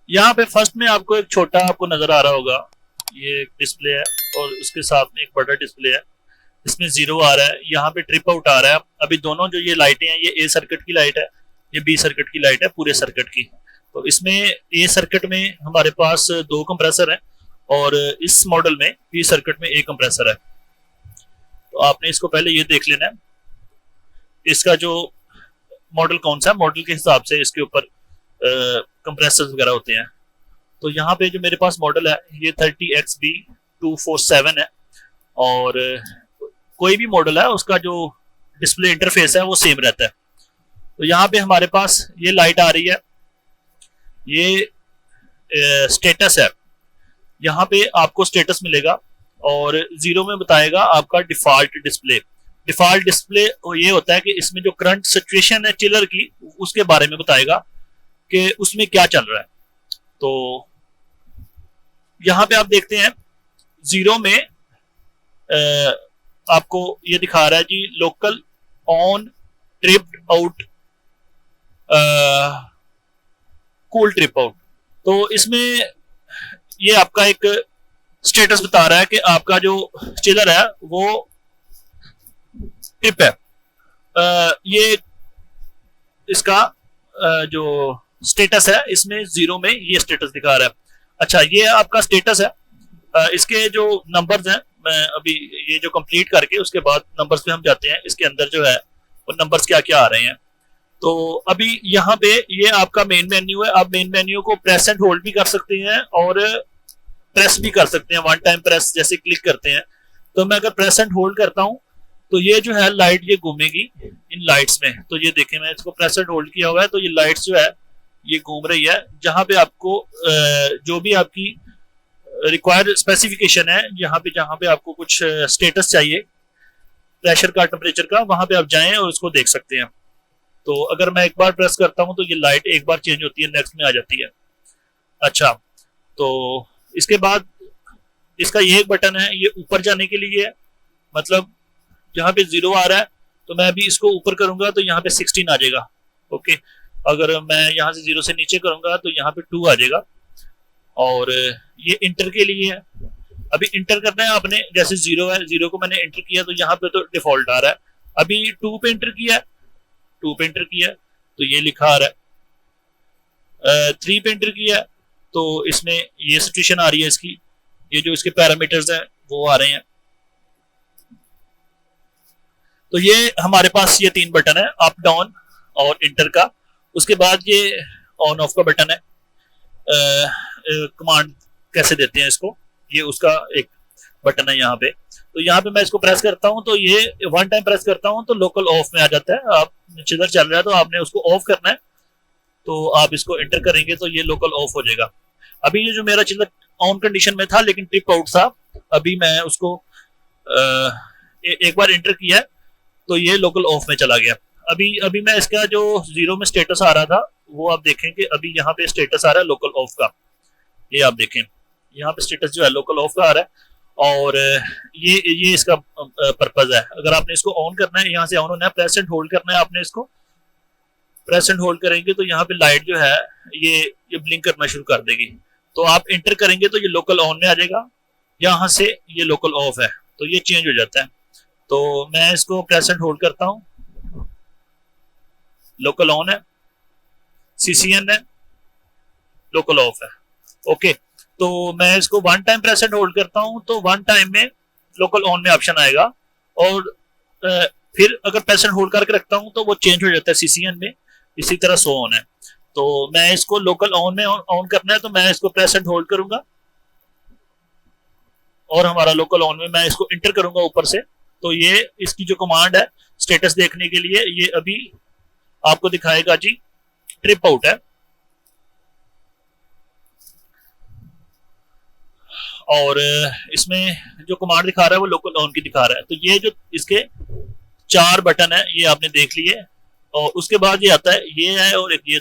यहाँ पे फर्स्ट में आपको एक छोटा आपको नजर आ रहा होगा, ये एक डिस्प्ले है और उसके साथ में एक बड़ा डिस्प्ले है। इसमें 0 आ रहा है, यहाँ पे ट्रिप आउट आ रहा है। अभी दोनों जो ये लाइटें हैं, ये ए सर्किट की लाइट है, ये बी सर्किट की लाइट है, पूरे सर्किट की। तो इसमें ए सर्किट में हमारे पास 2 कंप्रेसर है और इस मॉडल में बी सर्किट में 1 कंप्रेसर है। तो आपने इसको पहले ये देख लेना है, इसका जो मॉडल कौन सा है, मॉडल के हिसाब से इसके ऊपर कंप्रेसर वगैरह होते हैं। तो यहाँ पे जो मेरे पास मॉडल है ये 30XB247 है और कोई भी मॉडल है उसका जो डिस्प्ले इंटरफेस है वो सेम रहता है। तो यहाँ पे हमारे पास ये लाइट आ रही है, ये स्टेटस है। यहाँ पे आपको स्टेटस मिलेगा और 0 में बताएगा आपका डिफॉल्ट डिस्प्ले। डिफॉल्ट डिस्प्ले ये होता है कि इसमें जो करंट सिचुएशन है चिलर की, उसके बारे में बताएगा कि उसमें क्या चल रहा है। तो यहाँ पे आप देखते हैं 0 में आपको ये दिखा रहा है जी local on tripped out cool trip out. तो इसमें ये आपका एक स्टेटस बता रहा है कि आपका जो चिलर है वो ट्रिप है। ये इसका जो स्टेटस है इसमें 0 में ये स्टेटस दिखा रहा है। अच्छा, ये आपका स्टेटस है। इसके जो नंबर्स हैं, मैं अभी ये जो कंप्लीट करके उसके बाद नंबर्स पे हम जाते हैं। इसके अंदर जो है वो नंबर्स क्या क्या आ रहे हैं। तो अभी यहाँ पे ये आपका मेन मेन्यू है। आप मेन मेन्यू को प्रेस एंड होल्ड भी कर सकते हैं और प्रेस भी कर सकते हैं। वन टाइम प्रेस जैसे क्लिक करते हैं, तो मैं अगर प्रेस एंड होल्ड करता हूँ तो ये जो है लाइट ये घूमेगी इन लाइट्स में। तो ये देखें, मैं इसको प्रेस एंड होल्ड किया हुआ है तो ये लाइट्स जो है ये घूम रही है। जहां पे आपको जो भी आपकी रिक्वायर्ड स्पेसिफिकेशन है, जहां पे आपको कुछ स्टेटस चाहिए प्रेशर का, टेम्परेचर का, वहां पे आप जाएं और उसको देख सकते हैं। तो अगर मैं एक बार प्रेस करता हूं तो ये लाइट एक बार चेंज होती है, नेक्स्ट में आ जाती है। अच्छा, तो इसके बाद इसका ये एक बटन है, ये ऊपर जाने के लिए है। मतलब जहां पे 0 आ रहा है तो मैं अभी इसको ऊपर करूंगा तो यहाँ पे 16 आ जाएगा। ओके, अगर मैं यहाँ से 0 से नीचे करूंगा तो यहाँ पे 2 आ जाएगा। और ये इंटर के लिए है। अभी इंटर करना है आपने, जैसे 0 है, 0 को मैंने इंटर किया तो यहाँ पे तो डिफॉल्ट आ रहा है। अभी 2 पे इंटर किया है, 2 पे इंटर किया तो ये लिखा आ रहा है। 3 पे इंटर किया तो इसमें ये सिचुएशन आ रही है इसकी, ये जो इसके पैरामीटर्स हैं वो आ रहे हैं। तो ये हमारे पास ये 3 बटन है, अप डाउन और इंटर का। उसके बाद ये ऑन ऑफ का बटन है। कमांड कैसे देते हैं इसको, ये उसका एक बटन है यहाँ पे। तो यहाँ पे मैं इसको प्रेस करता हूँ तो ये वन टाइम प्रेस करता हूँ तो लोकल ऑफ में आ जाता है। आप चिलर चल रहा है तो आपने उसको ऑफ करना है, तो आप इसको एंटर करेंगे तो ये लोकल ऑफ हो जाएगा। अभी ये जो मेरा चिलर ऑन कंडीशन में था लेकिन ट्रिप आउट था, अभी मैं उसको एक बार एंटर किया तो ये लोकल ऑफ में चला गया। अभी मैं इसका जो 0 में स्टेटस आ रहा था वो आप देखें कि अभी यहाँ पे स्टेटस आ रहा है लोकल ऑफ का। ये आप देखें, यहाँ पे स्टेटस जो है लोकल ऑफ का आ रहा है। और ये इसका पर्पज है। अगर आपने इसको ऑन करना है, यहाँ से ऑन होना है, प्रेस एंड होल्ड करना है आपने इसको। प्रेस एंड होल्ड करेंगे तो यहाँ पे लाइट जो है ये ब्लिंक करना शुरू कर देगी। तो आप इंटर करेंगे तो ये लोकल ऑन में आ जाएगा, यहाँ से ये लोकल ऑफ है तो ये चेंज हो जाता है। तो मैं इसको प्रेस एंड होल्ड करता हूं, लोकल ऑन है, सीसीएन है, लोकल ऑफ है। ओके, तो मैं इसको one time press and hold करता हूं तो वन टाइम में लोकल ऑन में ऑप्शन आएगा। और फिर अगर प्रेस एंड होल्ड करके रखता हूं तो वो चेंज हो जाता है सीसीएन में। इसी तरह सो ऑन है। तो मैं इसको लोकल ऑन में ऑन करना है तो मैं इसको प्रेस एंड होल्ड करूंगा और हमारा लोकल ऑन में मैं इसको इंटर करूंगा ऊपर से। तो ये इसकी जो कमांड है स्टेटस देखने के लिए, ये अभी आपको दिखाएगा जी ट्रिप आउट है। और इसमें जो कमांड दिखा रहा है वो लोकल ऑन की दिखा रहा है। तो ये जो इसके 4 बटन है ये आपने देख लिए। और उसके बाद ये आता है, ये है और एक ये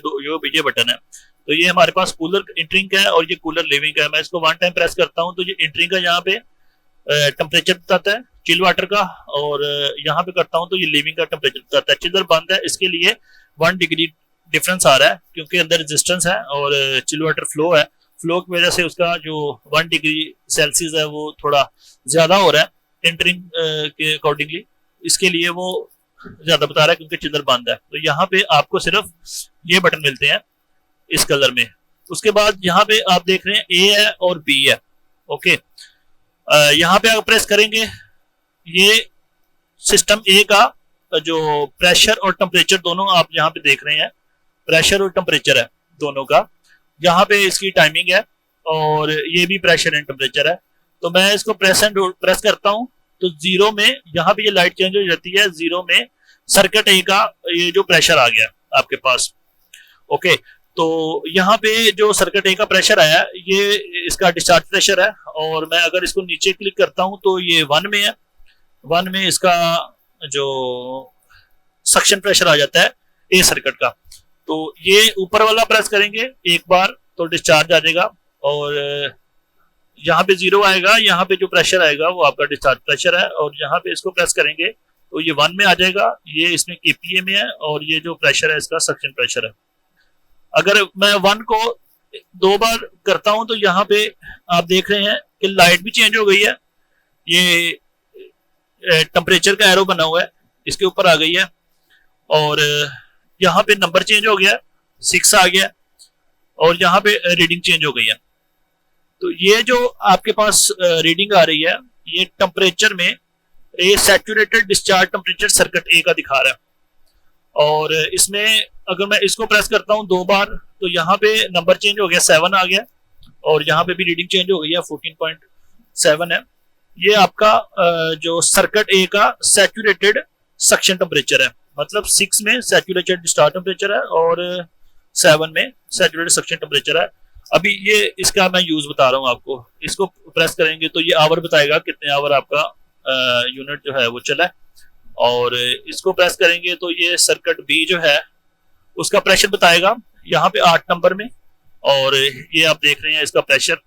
बटन है। तो ये हमारे पास कूलर इंटरिंग का है और ये कूलर लिविंग का है। मैं इसको वन टाइम प्रेस करता हूं तो ये इंटरिंग का यहाँ पे टेम्परेचर बताता है चिल वाटर का, और यहाँ पे करता हूं तो ये लिविंग का टेम्परेचर बताता है। चिलर बंद है, इसके लिए 1 डिग्री डिफरेंस आ रहा है क्योंकि अंदर रेजिस्टेंस है और चिल वाटर फ्लो है। फ्लो की वजह से उसका जो 1 डिग्री सेल्सियस है वो थोड़ा ज्यादा हो रहा है एंटरिंग के अकॉर्डिंगली, इसके लिए वो ज्यादा बता रहा है क्योंकि चिल्लर बंद है। तो यहाँ पे आपको सिर्फ ये बटन मिलते हैं इस कलर में। उसके बाद यहाँ पे आप देख रहे हैं ए है और बी है। ओके, यहाँ पे आप प्रेस करेंगे, ये सिस्टम ए का जो प्रेशर और टेम्परेचर दोनों आप यहाँ पे देख रहे हैं, प्रेशर और टेम्परेचर है दोनों का। यहाँ पे इसकी टाइमिंग है और ये भी प्रेशर एंड टेम्परेचर है। तो मैं इसको प्रेस करता हूँ तो 0 में यहाँ पे ये लाइट चेंज हो जाती है, 0 में सर्किट ए का ये जो प्रेशर आ गया आपके पास। ओके, तो यहाँ पे जो सर्किट ए का प्रेशर आया ये इसका डिस्चार्ज प्रेशर है और मैं अगर इसको नीचे क्लिक करता हूँ तो ये 1 में है। 1 में इसका जो सक्शन प्रेशर आ जाता है ए सर्किट का। तो ये ऊपर वाला प्रेस करेंगे एक बार तो डिस्चार्ज आ जाएगा और यहाँ पे 0 आएगा, यहाँ पे जो प्रेशर आएगा वो आपका डिस्चार्ज प्रेशर है। और यहाँ पे इसको प्रेस करेंगे तो ये 1 में आ जाएगा, ये इसमें केपीए में है और ये जो प्रेशर है इसका सक्शन प्रेशर है। अगर मैं 1 को 2 बार करता हूं तो यहाँ पे आप देख रहे हैं कि लाइट भी चेंज हो गई है, ये टेम्परेचर का एरो बना हुआ है इसके ऊपर आ गई है और यहाँ पे नंबर चेंज हो गया, 6 आ गया और यहाँ पे रीडिंग चेंज हो गई है। तो ये जो आपके पास रीडिंग आ रही है ये टेम्परेचर में ये सैचुरेटेड डिस्चार्ज टेम्परेचर सर्किट ए का दिखा रहा है। और इसमें अगर मैं इसको प्रेस करता हूं 2 बार तो यहाँ पे नंबर चेंज हो गया, 7 आ गया और यहाँ पे भी रीडिंग चेंज हो गई है, 14.7 है। ये आपका जो सर्किट ए का सैचुरेटेड सक्शन टेम्परेचर है, मतलब 6 में सैचुरेटेड डिस्चार्ज टेम्परेचर है और 7 में सैचुरेटेड सक्शन टेम्परेचर है। अभी ये इसका मैं यूज बता रहा हूँ आपको। इसको प्रेस करेंगे तो ये आवर बताएगा कितने आवर आपका यूनिट जो है वो चला है। और इसको प्रेस करेंगे तो ये सर्किट बी जो है उसका प्रेशर बताएगा यहाँ पे 8 नंबर में और ये आप देख रहे हैं इसका प्रेशर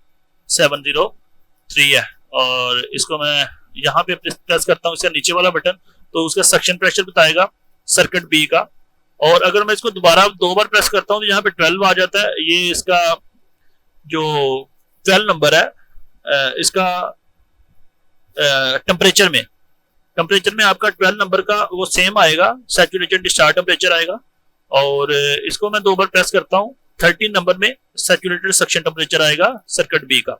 703 है। और इसको मैं यहाँ पे प्रेस करता हूँ इसका नीचे वाला बटन तो उसका सक्शन प्रेशर बताएगा सर्किट बी का। और अगर मैं इसको दोबारा 2 बार प्रेस करता हूँ तो यहाँ पे 12 आ जाता है, ये इसका जो 12 नंबर है इसका टेम्परेचर में आपका 12 नंबर का वो सेम आएगा, सैचुरेटेड डिस्चार्ज टेम्परेचर आएगा। और इसको मैं 2 बार प्रेस करता हूँ 13 नंबर में सैचुरेटेड सक्शन टेम्परेचर आएगा सर्किट बी का।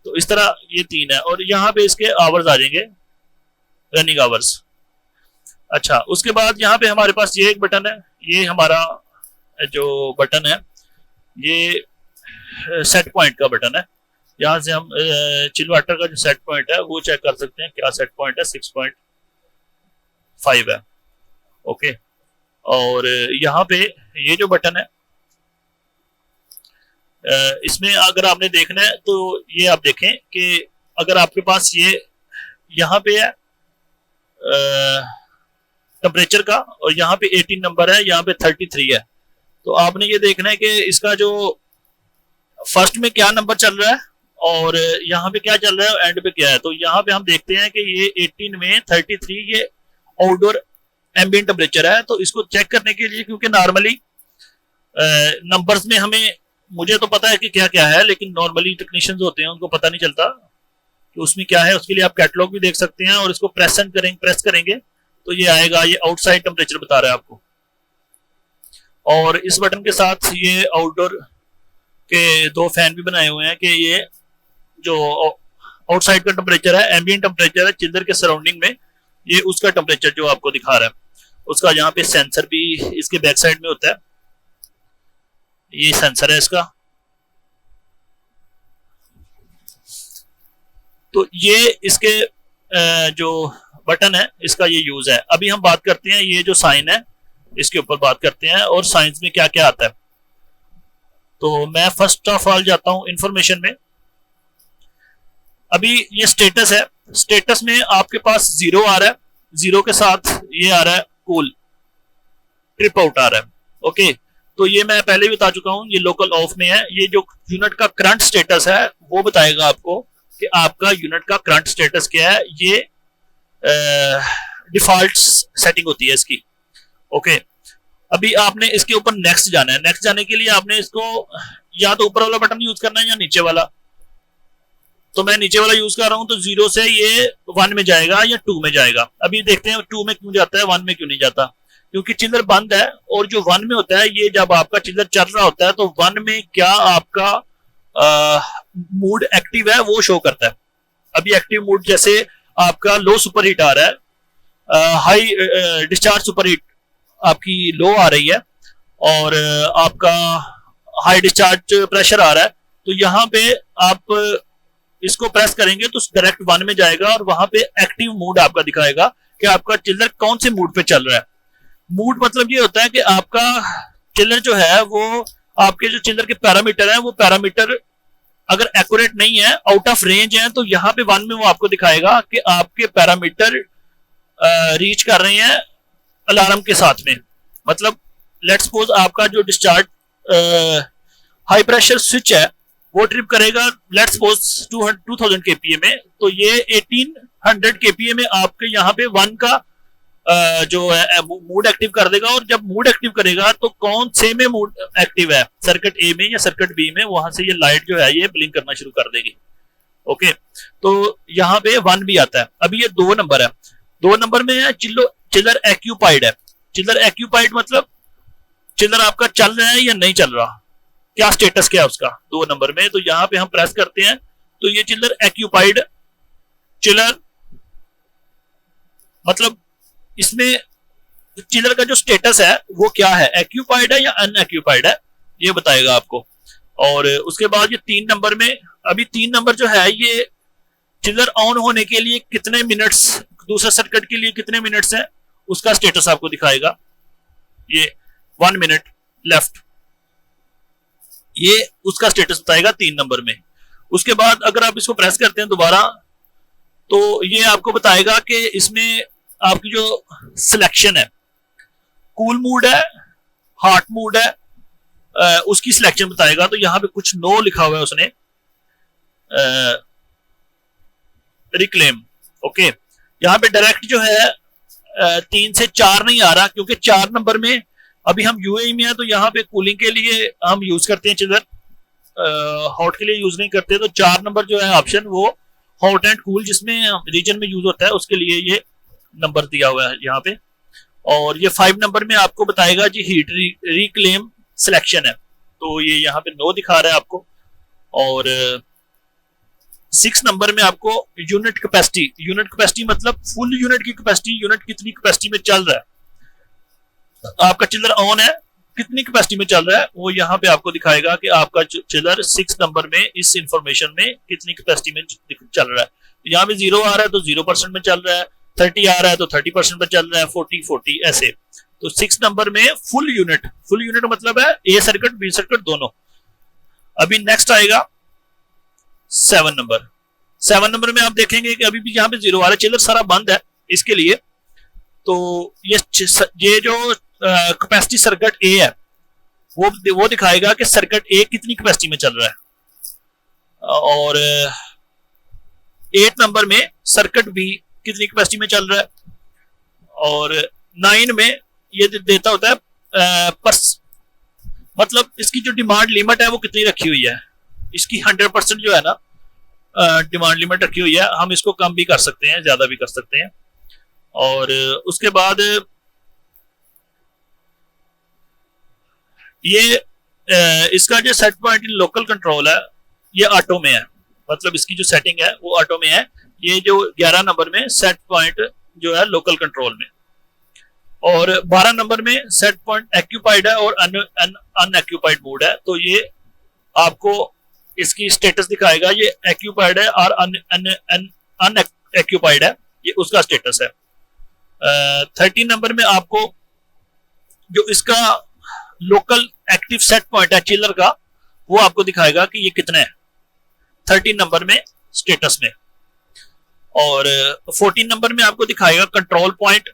तो इस तरह ये 3 है और यहाँ पे इसके आवर्स आ जाएंगे, रनिंग आवर्स। अच्छा, उसके बाद यहाँ पे हमारे पास ये एक बटन है, ये हमारा जो बटन है ये सेट पॉइंट का बटन है। यहाँ से हम चिल वाटर का जो सेट पॉइंट है वो चेक कर सकते हैं, क्या सेट पॉइंट है, 6.5 है। ओके, और यहाँ पे ये जो बटन है इसमें अगर आपने देखना है तो ये आप देखें कि अगर आपके पास ये यहाँ पे है टेम्परेचर का और यहाँ पे 18 नंबर है, यहाँ पे 33 है। तो आपने ये देखना है कि इसका जो फर्स्ट में क्या नंबर चल रहा है और यहाँ पे क्या चल रहा है और एंड पे क्या है। तो यहाँ पे हम देखते हैं कि ये 18 में 33 ये आउटडोर एम्बिएंट टेम्परेचर है। तो इसको चेक करने के लिए, क्योंकि नॉर्मली नंबर्स में हमें, मुझे तो पता है कि क्या क्या है, लेकिन नॉर्मली टेक्नीशियंस होते हैं उनको पता नहीं चलता कि उसमें क्या है। उसके लिए आप कैटलॉग भी देख सकते हैं और इसको प्रेस करेंगे तो ये आएगा, ये आउटसाइड टेम्परेचर बता रहा है आपको। और इस बटन के साथ ये आउटडोर के 2 फैन भी बनाए हुए हैं कि ये जो आउटसाइड का टेम्परेचर है, एम्बिएंट टेम्परेचर है चिल्लर के सराउंडिंग में, ये उसका टेम्परेचर जो आपको दिखा रहा है। उसका यहाँ पे सेंसर भी इसके बैक साइड में होता है, ये सेंसर है इसका। तो ये इसके जो बटन है इसका ये यूज है। अभी हम बात करते हैं ये जो साइन है इसके ऊपर बात करते हैं और साइंस में क्या क्या आता है। तो मैं फर्स्ट ऑफ ऑल जाता हूं इंफॉर्मेशन में। अभी ये स्टेटस है, स्टेटस में आपके पास 0 आ रहा है, 0 के साथ ये आ रहा है कूल, ट्रिप आउट आ रहा है। ओके, तो ये मैं पहले भी बता चुका हूं, ये लोकल ऑफ में है। ये जो यूनिट का करंट स्टेटस है वो बताएगा आपको कि आपका यूनिट का करंट स्टेटस क्या है। ये डिफॉल्ट सेटिंग होती है इसकी। ओके, अभी आपने इसके ऊपर नेक्स्ट जाना है। नेक्स्ट जाने के लिए आपने इसको या तो ऊपर वाला बटन यूज करना है या नीचे वाला। तो मैं नीचे वाला यूज कर रहा हूं, तो 0 से ये 1 में जाएगा या 2 में जाएगा। अभी देखते हैं 2 में क्यों जाता है, 1 में क्यों नहीं जाता। क्योंकि चिल्लर बंद है, और जो 1 में होता है, ये जब आपका चिल्लर चल रहा होता है तो 1 में क्या आपका मूड एक्टिव है वो शो करता है। अभी एक्टिव मूड जैसे आपका लो सुपर हीट आ रहा है, हाई डिस्चार्ज सुपर हीट आपकी लो आ रही है, और आपका हाई डिस्चार्ज प्रेशर आ रहा है, तो यहाँ पे आप इसको प्रेस करेंगे तो डायरेक्ट 1 में जाएगा, और वहां पे एक्टिव मूड आपका दिखाएगा कि आपका चिल्लर कौन से मूड पे चल रहा है। मूड मतलब ये होता है कि आपका चिल्लर जो है वो आपके जो चिल्लर के पैरामीटर है, वो पैरामीटर अगर एक्यूरेट नहीं है, आउट ऑफ रेंज है, तो यहाँ पे 1 में वो आपको दिखाएगा कि आपके पैरामीटर रीच कर रहे हैं अलार्म के साथ में। मतलब लेट्स सपोज आपका जो डिस्चार्ज हाई प्रेशर स्विच है वो ट्रिप करेगा लेट्स सपोज 2000 केपीए में, तो ये 1800 केपीए में आपके यहाँ पे 1 का जो है मूड एक्टिव कर देगा। और जब मूड एक्टिव करेगा तो कौन से में मूड एक्टिव है, सर्किट ए में या सर्किट बी में, वहां से ये लाइट जो है ये ब्लिंक करना शुरू कर देगी। ओके, तो यहाँ पे 1 भी आता है। अभी ये 2 नंबर है। 2 नंबर में है चिल्लर एक्यूपाइड है। चिल्लर एक्यूपाइड मतलब चिल्लर आपका चल रहा है या नहीं चल रहा, क्या स्टेटस क्या है उसका 2 नंबर में। तो यहाँ पे हम प्रेस करते हैं तो ये चिल्लर एक्यूपाइड चिल्लर, मतलब इसमें चिल्लर का जो स्टेटस है वो क्या है, एक्यूपाइड है या अनएक्यूपाइड है, ये बताएगा आपको। और उसके बाद ये 3 नंबर में, अभी 3 नंबर जो है ये चिल्लर ऑन होने के लिए कितने मिनट्स, दूसरे सर्किट के लिए कितने मिनट्स है, उसका स्टेटस आपको दिखाएगा। ये 1 मिनट लेफ्ट, ये उसका स्टेटस बताएगा 3 नंबर में। उसके बाद अगर आप इसको प्रेस करते हैं दोबारा, तो ये आपको बताएगा कि इसमें आपकी जो सिलेक्शन है, कूल मूड है, हॉट मूड है, उसकी सिलेक्शन बताएगा। तो यहां पे कुछ नो लिखा हुआ है उसने, रिक्लेम। ओके, यहां पे डायरेक्ट जो है 3 से 4 नहीं आ रहा, क्योंकि 4 नंबर में अभी हम यूएई में है, तो यहाँ पे कूलिंग के लिए हम यूज करते हैं चिल्लर, हॉट के लिए यूज नहीं करते। तो 4 नंबर जो है ऑप्शन वो हॉट एंड कूल जिसमें रीजन में यूज होता है, उसके लिए ये नंबर दिया हुआ है यहाँ पे। और ये 5 नंबर में आपको बताएगा जी हीट रिक्लेम सिलेक्शन है, तो ये यहाँ पे नो दिखा रहा है आपको। और 6 नंबर में आपको यूनिट कैपेसिटी मतलब फुल यूनिट की कैपेसिटी, यूनिट कितनी कैपेसिटी में चल रहा है, आपका चिल्लर ऑन है, कितनी कैपेसिटी में चल रहा है, वो यहाँ पे आपको दिखाएगा कि आपका चिल्लर 6 नंबर में इस इंफॉर्मेशन में कितनी कैपेसिटी में चल रहा है। यहाँ पे 0 आ रहा है तो 0% में चल रहा है, 30 आ रहा है तो 30% पे चल रहा है, 40 ऐसे। तो 6 नंबर में फुल यूनिट मतलब है ए सर्किट बी सर्किट दोनों। अभी नेक्स्ट आएगा 7 नंबर। 7 नंबर में आप देखेंगे कि अभी भी यहाँ पे 0 आ रहा है, चिल्लर सारा बंद है इसके लिए। तो ये जो कैपेसिटी सर्किट ए है वो दिखाएगा कि सर्किट ए कितनी कैपेसिटी में चल रहा है। और 8 नंबर में सर्किट बी कितनी कैपेसिटी में चल रहा है। और 9 में ये देता होता है मतलब इसकी जो डिमांड लिमिट है वो कितनी रखी हुई है। इसकी 100% जो है ना डिमांड लिमिट रखी हुई है, हम इसको कम भी कर सकते हैं, ज्यादा भी कर सकते हैं। और उसके बाद ये इसका जो set point in local control है ये ऑटो में है, मतलब इसकी जो सेटिंग है वो ऑटो में है। ये जो 11 नंबर में सेट पॉइंट जो है लोकल कंट्रोल में, और 12 नंबर में सेट पॉइंट एक्यूपाइड है और अनएक्यूपाइड मोड है। तो ये आपको इसकी स्टेटस दिखाएगा, ये एक्यूपाइड है और अनएक्यूपाइड है, ये उसका स्टेटस है। 13 नंबर में आपको जो इसका लोकल एक्टिव सेट पॉइंट है चिल्लर का, वो आपको दिखाएगा कि ये कितना है 13 नंबर में स्टेटस में। और 14 नंबर में आपको दिखाएगा कंट्रोल पॉइंट।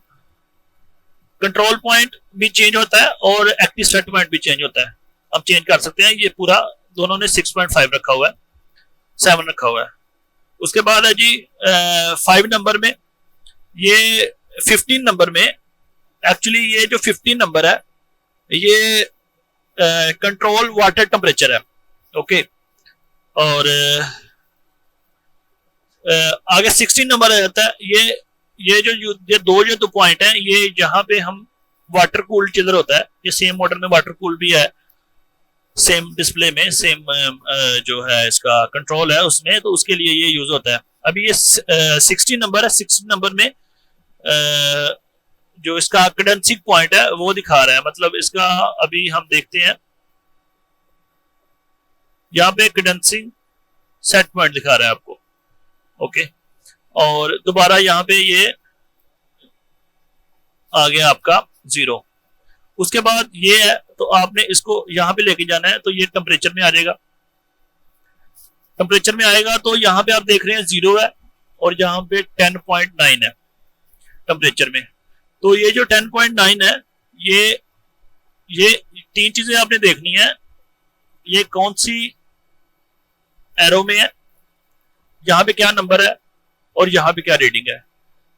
कंट्रोल पॉइंट भी चेंज होता है और एक्टिव सेट पॉइंट भी चेंज होता है, हम चेंज कर सकते हैं। ये पूरा दोनों ने 6.5 रखा हुआ है, 7 रखा हुआ है। उसके बाद है जी 5 नंबर में, ये 15 नंबर में एक्चुअली ये जो 15 नंबर है ये कंट्रोल वाटर टेम्परेचर है। ओके, और आगे 16 नंबर आ जाता है। ये दो पॉइंट है, ये जहां पे हम वाटर कूल्ड चिलर होता है, ये सेम मॉडल में वाटर कूल भी है, सेम डिस्प्ले में सेम जो है इसका कंट्रोल है उसमें, तो उसके लिए ये यूज होता है। अभी ये 16 नंबर है। 16 नंबर में जो इसका कंडेंसिंग पॉइंट है वो दिखा रहा है, मतलब इसका अभी हम देखते हैं, यहाँ पे कंडेंसिंग सेट पॉइंट दिखा रहा है आपको। ओके, और दोबारा यहाँ पे ये आ गया आपका 0। उसके बाद ये है, तो आपने इसको यहाँ पे लेके जाना है, तो ये टेम्परेचर में आ जाएगा। टेम्परेचर में आएगा तो यहाँ पे आप देख रहे हैं 0 है, और यहाँ पे 10.9 है टेम्परेचर में। तो ये जो 10.9 है, ये तीन चीजें आपने देखनी है। ये कौन सी एरो में है, यहाँ पे क्या नंबर है, और यहाँ पे क्या रीडिंग है।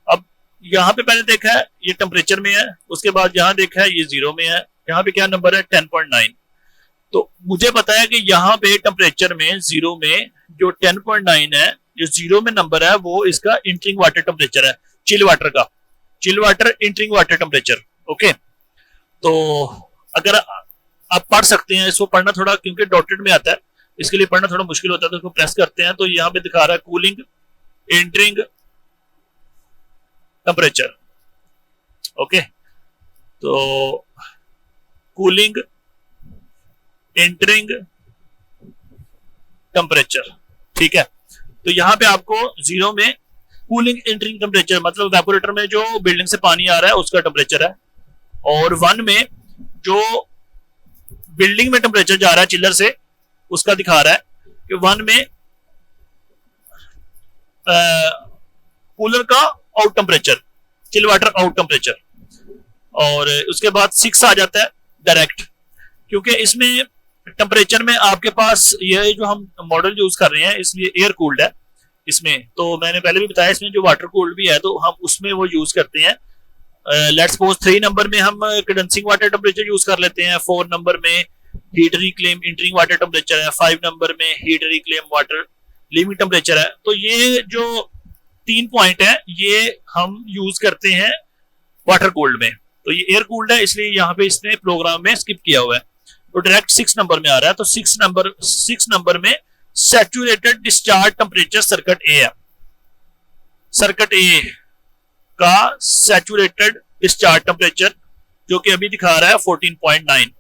अब यहाँ पे पहले देखा है ये टेम्परेचर में है, उसके बाद यहाँ देखा है ये 0 में है, यहाँ पे क्या नंबर है 10.9। तो मुझे पता है कि यहाँ पे टेम्परेचर में 0 में जो 10.9 है, जो 0 में नंबर है, वो इसका इंटरिंग वाटर टेम्परेचर है, चिल वाटर का, chill water entering water temperature. Okay, तो अगर आप पढ़ सकते हैं इसको, पढ़ना थोड़ा क्योंकि डॉटेड में आता है, इसके लिए पढ़ना थोड़ा मुश्किल होता है, तो इसको प्रेस करते हैं तो यहाँ पे दिखा रहा है कूलिंग इंटरिंग टेम्परेचर। ओके, तो कूलिंग इंटरिंग टेम्परेचर, ठीक है। तो यहाँ पे आपको 0 में कूलिंग इंटरिंग टेम्परेचर, मतलब वेपोरेटर में जो बिल्डिंग से पानी आ रहा है उसका टेम्परेचर है, और 1 में जो बिल्डिंग में टेम्परेचर जा रहा है चिलर से, उसका दिखा रहा है कि 1 में कूलर का out temperature, chill water out temperature. और उसके बाद 6 आ जाता है डायरेक्ट, क्योंकि इसमें टेम्परेचर में आपके पास ये जो हम मॉडल यूज कर रहे हैं इसलिए एयर कूल्ड है इसमें। तो मैंने पहले भी बताया इसमें जो वाटर कूल्ड भी है, तो हम उसमें वो यूज करते हैं। लेट्स सपोज 3 नंबर में हम कंडेंसिंग वाटर टेम्परेचर यूज कर लेते हैं, 4 नंबर में heat reclaim entering water temperature है, 5 नंबर में heat reclaim water leaving temperature है। तो ये जो 3 पॉइंट है ये हम यूज करते हैं वाटर कूल्ड में। तो ये एयर कूल्ड है इसलिए यहाँ पे इसने प्रोग्राम में स्किप किया हुआ है, तो डायरेक्ट 6 नंबर में आ रहा है। तो 6 नंबर में सैचुरेटेड डिस्चार्ज टेम्परेचर सर्किट ए है। सर्किट ए का सैचुरेटेड डिस्चार्ज टेम्परेचर जो कि अभी दिखा रहा है 14.9।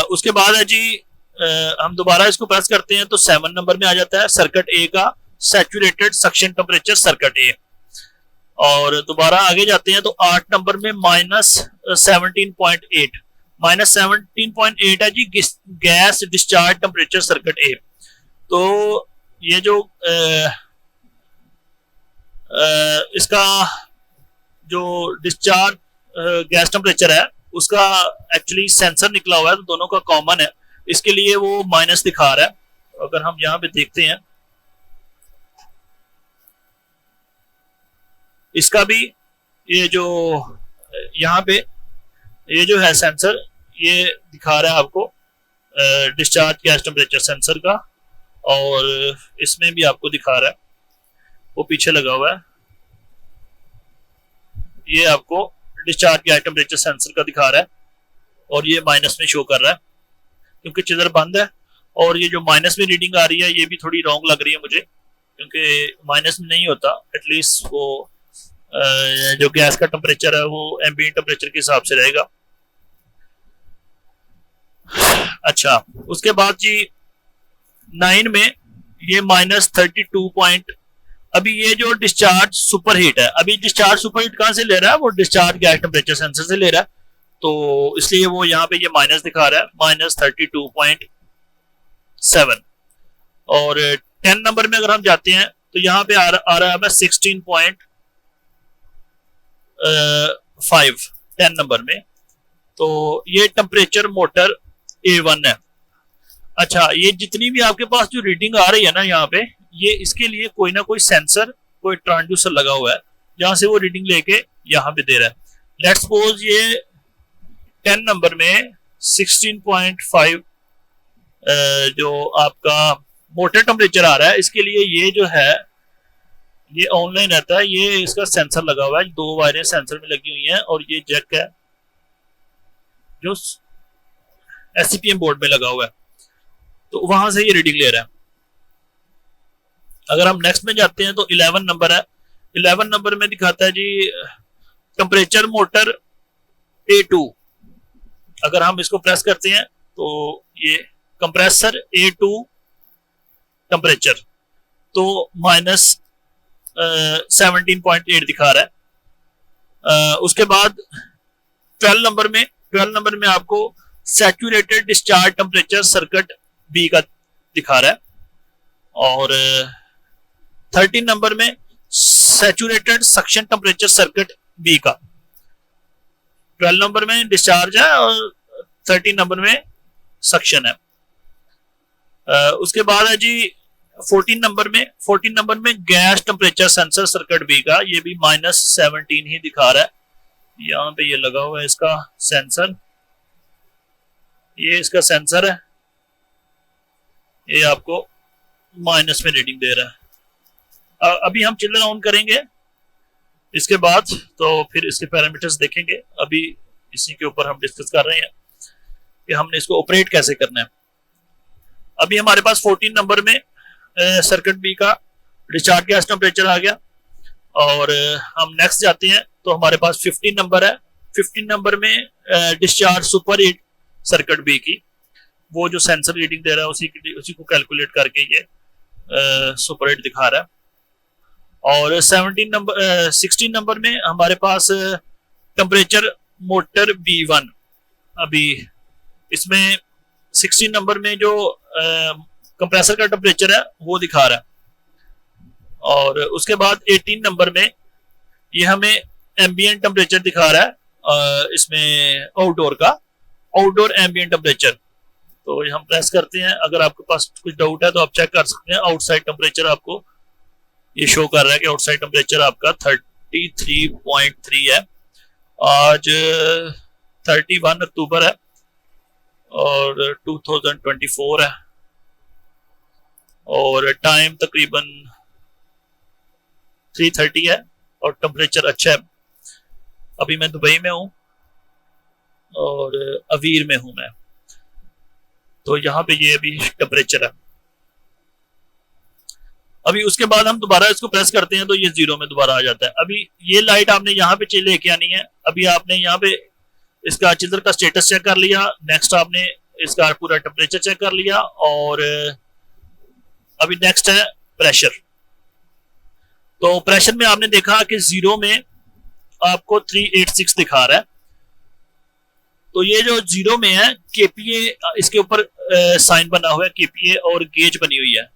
उसके बाद है जी हम दोबारा इसको प्रेस करते हैं तो 7 नंबर में आ जाता है सर्किट ए का सैचुरेटेड सक्शन टेम्परेचर सर्किट ए। और दोबारा आगे जाते हैं तो 8 नंबर में -17.8 -17.8 है जी गैस डिस्चार्ज टेम्परेचर सर्किट ए। तो ये जो इसका जो डिस्चार्ज गैस टेम्परेचर है उसका एक्चुअली सेंसर निकला हुआ है, तो दोनों का कॉमन है, इसके लिए वो माइनस दिखा रहा है। अगर हम यहाँ पे देखते हैं इसका भी ये जो यहाँ पे ये जो है सेंसर ये दिखा रहा है आपको डिस्चार्ज गैस टेम्परेचर सेंसर का, और इसमें भी आपको दिखा रहा है, वो पीछे लगा हुआ है, ये आपको डिस्चार्ज गैस टेम्परेचर सेंसर का दिखा रहा है, और ये माइनस में शो कर रहा है क्योंकि चिलर बंद है। और ये जो माइनस में रीडिंग आ रही है ये भी थोड़ी रॉन्ग लग रही है मुझे, क्योंकि माइनस में नहीं होता, एटलीस्ट वो जो गैस का टेम्परेचर है वो एम्बिएंट टेम्परेचर के हिसाब से रहेगा। अच्छा, उसके बाद जी 9 में ये -32 अभी ये जो डिस्चार्ज सुपर हीट है, अभी डिस्चार्ज सुपर हीट कहां से ले रहा है, वो डिस्चार्ज गैस टेम्परेचर सेंसर से ले रहा है, तो इसलिए वो यहाँ पे ये माइनस दिखा रहा है -32.7। और 10 नंबर में अगर हम जाते हैं तो यहाँ पे आ रहा है 16.5 10 नंबर में, तो ये टेम्परेचर मोटर A1 है। अच्छा, ये जितनी भी आपके पास जो रीडिंग आ रही है ना यहाँ पे, ये इसके लिए कोई ना कोई सेंसर, कोई ट्रांसड्यूसर लगा हुआ है जहां से वो रीडिंग लेके यहाँ पे दे रहा है। लेट्स सपोज ये 10 नंबर में 16.5 जो आपका मोटर टेम्परेचर आ रहा है, इसके लिए ये जो है ये ऑनलाइन रहता है, ये इसका सेंसर लगा हुआ है, 2 वायरें सेंसर में लगी हुई हैं और ये जैक है जो एससीपीएम बोर्ड में लगा हुआ है, तो वहां से ये रीडिंग ले रहा है। अगर हम नेक्स्ट में जाते हैं तो 11 नंबर है। 11 नंबर में दिखाता है जी टेम्परेचर मोटर A2। अगर हम इसको प्रेस करते हैं तो ये कंप्रेसर A2 टेम्परेचर तो -17.8 दिखा रहा है। उसके बाद 12 नंबर में आपको saturated discharge temperature circuit B का दिखा रहा है, और 13 नंबर में saturated suction temperature circuit B का। 12 नंबर में डिस्चार्ज है और 13 नंबर में सक्शन है। उसके बाद है जी 14 नंबर में gas temperature sensor circuit B का, ये भी -17 ही दिखा रहा है। यहाँ पे ये लगा हुआ है इसका सेंसर, ये इसका सेंसर है, ये आपको माइनस में रीडिंग दे रहा है। अभी हम चिल्लर ऑन करेंगे, इसके बाद तो फिर इसके पैरामीटर्स देखेंगे। अभी इसी के ऊपर हम डिस्कस कर रहे हैं कि हमने इसको ऑपरेट कैसे करना है। अभी हमारे पास 14 नंबर में सर्किट बी का डिस्चार्ज गैस टेम्परेचर आ गया, और हम नेक्स्ट जाते हैं तो हमारे पास 15 नंबर है। 15 नंबर में discharge superheat circuit B की, वो जो सेंसर रीडिंग दे रहा है उसी को कैलकुलेट करके ये सुपर हीट दिखा रहा है। और 16 नंबर में हमारे पास टेम्परेचर मोटर B1। अभी इसमें 16 नंबर में जो कंप्रेसर का टेम्परेचर है वो दिखा रहा है, और उसके बाद 18 नंबर में ये हमें एम्बिएंट टेम्परेचर दिखा रहा है, इसमें आउटडोर एम्बिएंट टेम्परेचर। तो ये हम प्रेस करते हैं, अगर आपके पास कुछ डाउट है तो आप चेक कर सकते हैं। आउटसाइड टेम्परेचर आपको ये शो कर रहा है कि आउटसाइड टेम्परेचर आपका 33.3 है। आज 31 अक्टूबर है और 2024 है, और टाइम तकरीबन 3:30 है और टेम्परेचर अच्छा है। अभी मैं दुबई में हूं और अवीर में हूं मैं, तो यहाँ पे ये अभी टेम्परेचर है। अभी उसके बाद हम दोबारा इसको प्रेस करते हैं तो ये 0 में दोबारा आ जाता है। अभी ये लाइट आपने यहाँ पे लेके आनी है। अभी आपने यहाँ पे इसका चिल्लर का स्टेटस चेक कर लिया, नेक्स्ट आपने इसका पूरा टेम्परेचर चेक कर लिया, और अभी नेक्स्ट है प्रेशर। तो प्रेशर में आपने देखा कि 0 में आपको 386 दिखा रहा है। तो ये जो 0 में है केपीए, इसके ऊपर साइन बना हुआ है केपीए और गेज बनी हुई है।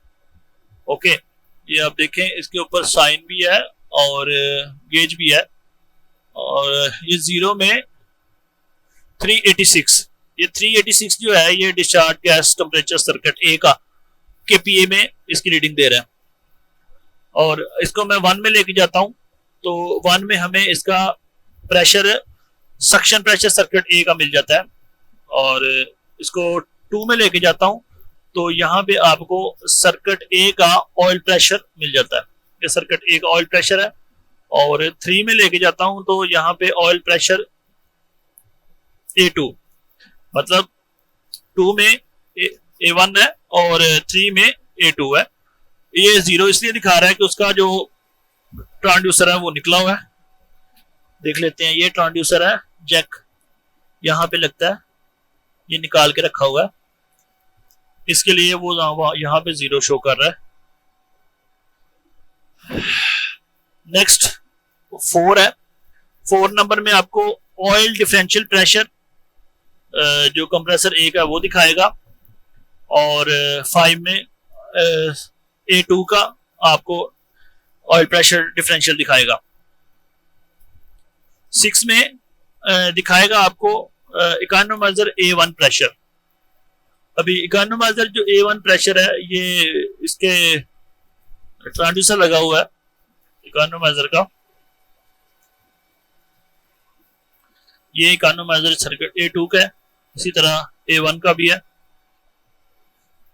ओके, ये आप देखें इसके ऊपर साइन भी है और गेज भी है, और ये 0 में 386, ये 386 जो है ये डिस्चार्ज गैस टेम्परेचर सर्किट ए का केपीए में इसकी रीडिंग दे रहा है। और इसको मैं 1 में लेके जाता हूं तो 1 में हमें इसका प्रेशर सक्शन प्रेशर सर्किट ए का मिल जाता है, और इसको 2 में लेके जाता हूं तो यहाँ पे आपको सर्किट ए का ऑयल प्रेशर मिल जाता है। ये सर्किट ए का ऑयल प्रेशर है। और 3 में लेके जाता हूं तो यहाँ पे ऑयल प्रेशर A2, मतलब 2 में A1 है और 3 में A2 है। ये 0 इसलिए दिखा रहा है कि उसका जो ट्रांसड्यूसर है वो निकला हुआ है। देख लेते हैं, ये ट्रांसड्यूसर है, जैक यहाँ पे लगता है, ये निकाल के रखा हुआ है, इसके लिए वो यहाँ पे 0 शो कर रहा है। नेक्स्ट 4 है। 4 नंबर में आपको ऑयल डिफरेंशियल प्रेशर जो कंप्रेसर ए का वो दिखाएगा, और 5 में A2 का आपको ऑयल प्रेशर डिफरेंशियल दिखाएगा। 6 में दिखाएगा आपको इकोनोमाइजर A1 प्रेशर। अभी इकोनोमाइजर जो A1 प्रेशर है ये इसके ट्रांसड्यूसर लगा हुआ है इकोनोमाइजर का। ये इकोनोमाइजर सर्किट A2 का है, इसी तरह A1 का भी है।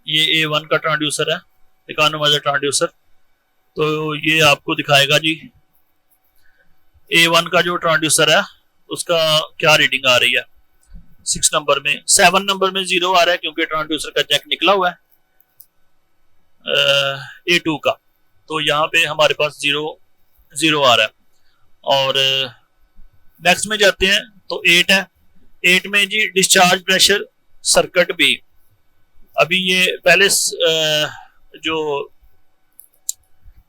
ये A1 का ट्रांसड्यूसर है, इकोनोमाइजर ट्रांसड्यूसर। तो ये आपको दिखाएगा जी A1 का जो ट्रांसड्यूसर है उसका क्या रीडिंग आ रही है। 6 नंबर में, 7 नंबर में 0 आ रहा है क्योंकि ट्रांसड्यूसर का जैक निकला हुआ है A2 का, तो यहाँ पे हमारे पास 0 आ रहा है। और नेक्स्ट में जाते हैं तो 8 है। 8 में जी डिस्चार्ज प्रेशर सर्किट बी। अभी ये पहले जो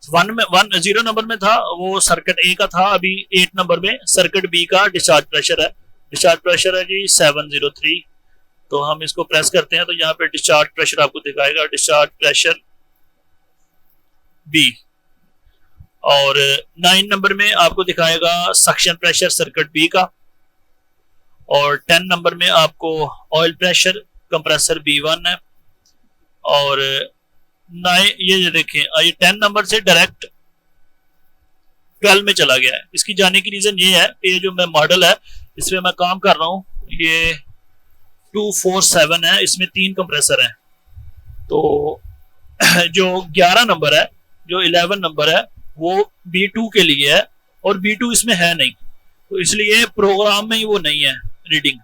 0 नंबर में था वो सर्किट ए का था, अभी 8 नंबर में सर्किट बी का डिस्चार्ज प्रेशर है। डिस्चार्ज प्रेशर है जी 703। तो हम इसको प्रेस करते हैं तो यहाँ पे डिस्चार्ज प्रेशर आपको दिखाएगा, डिस्चार्ज प्रेशर बी। और 9 नंबर में आपको दिखाएगा सक्शन प्रेशर सर्किट बी का। और 10 नंबर में आपको ऑयल प्रेशर कंप्रेसर B1 है। और ये देखें, ये 10 नंबर से डायरेक्ट 12 में चला गया है। इसकी जाने की रीजन ये है, ये जो मैं मॉडल है इसमें मैं काम कर रहा हूँ, ये 247 है, इसमें 3 कंप्रेसर हैं। तो जो 11 नंबर है, जो 11 नंबर है वो B2 के लिए है और B2 इसमें है नहीं, तो इसलिए प्रोग्राम में ही वो नहीं है रीडिंग।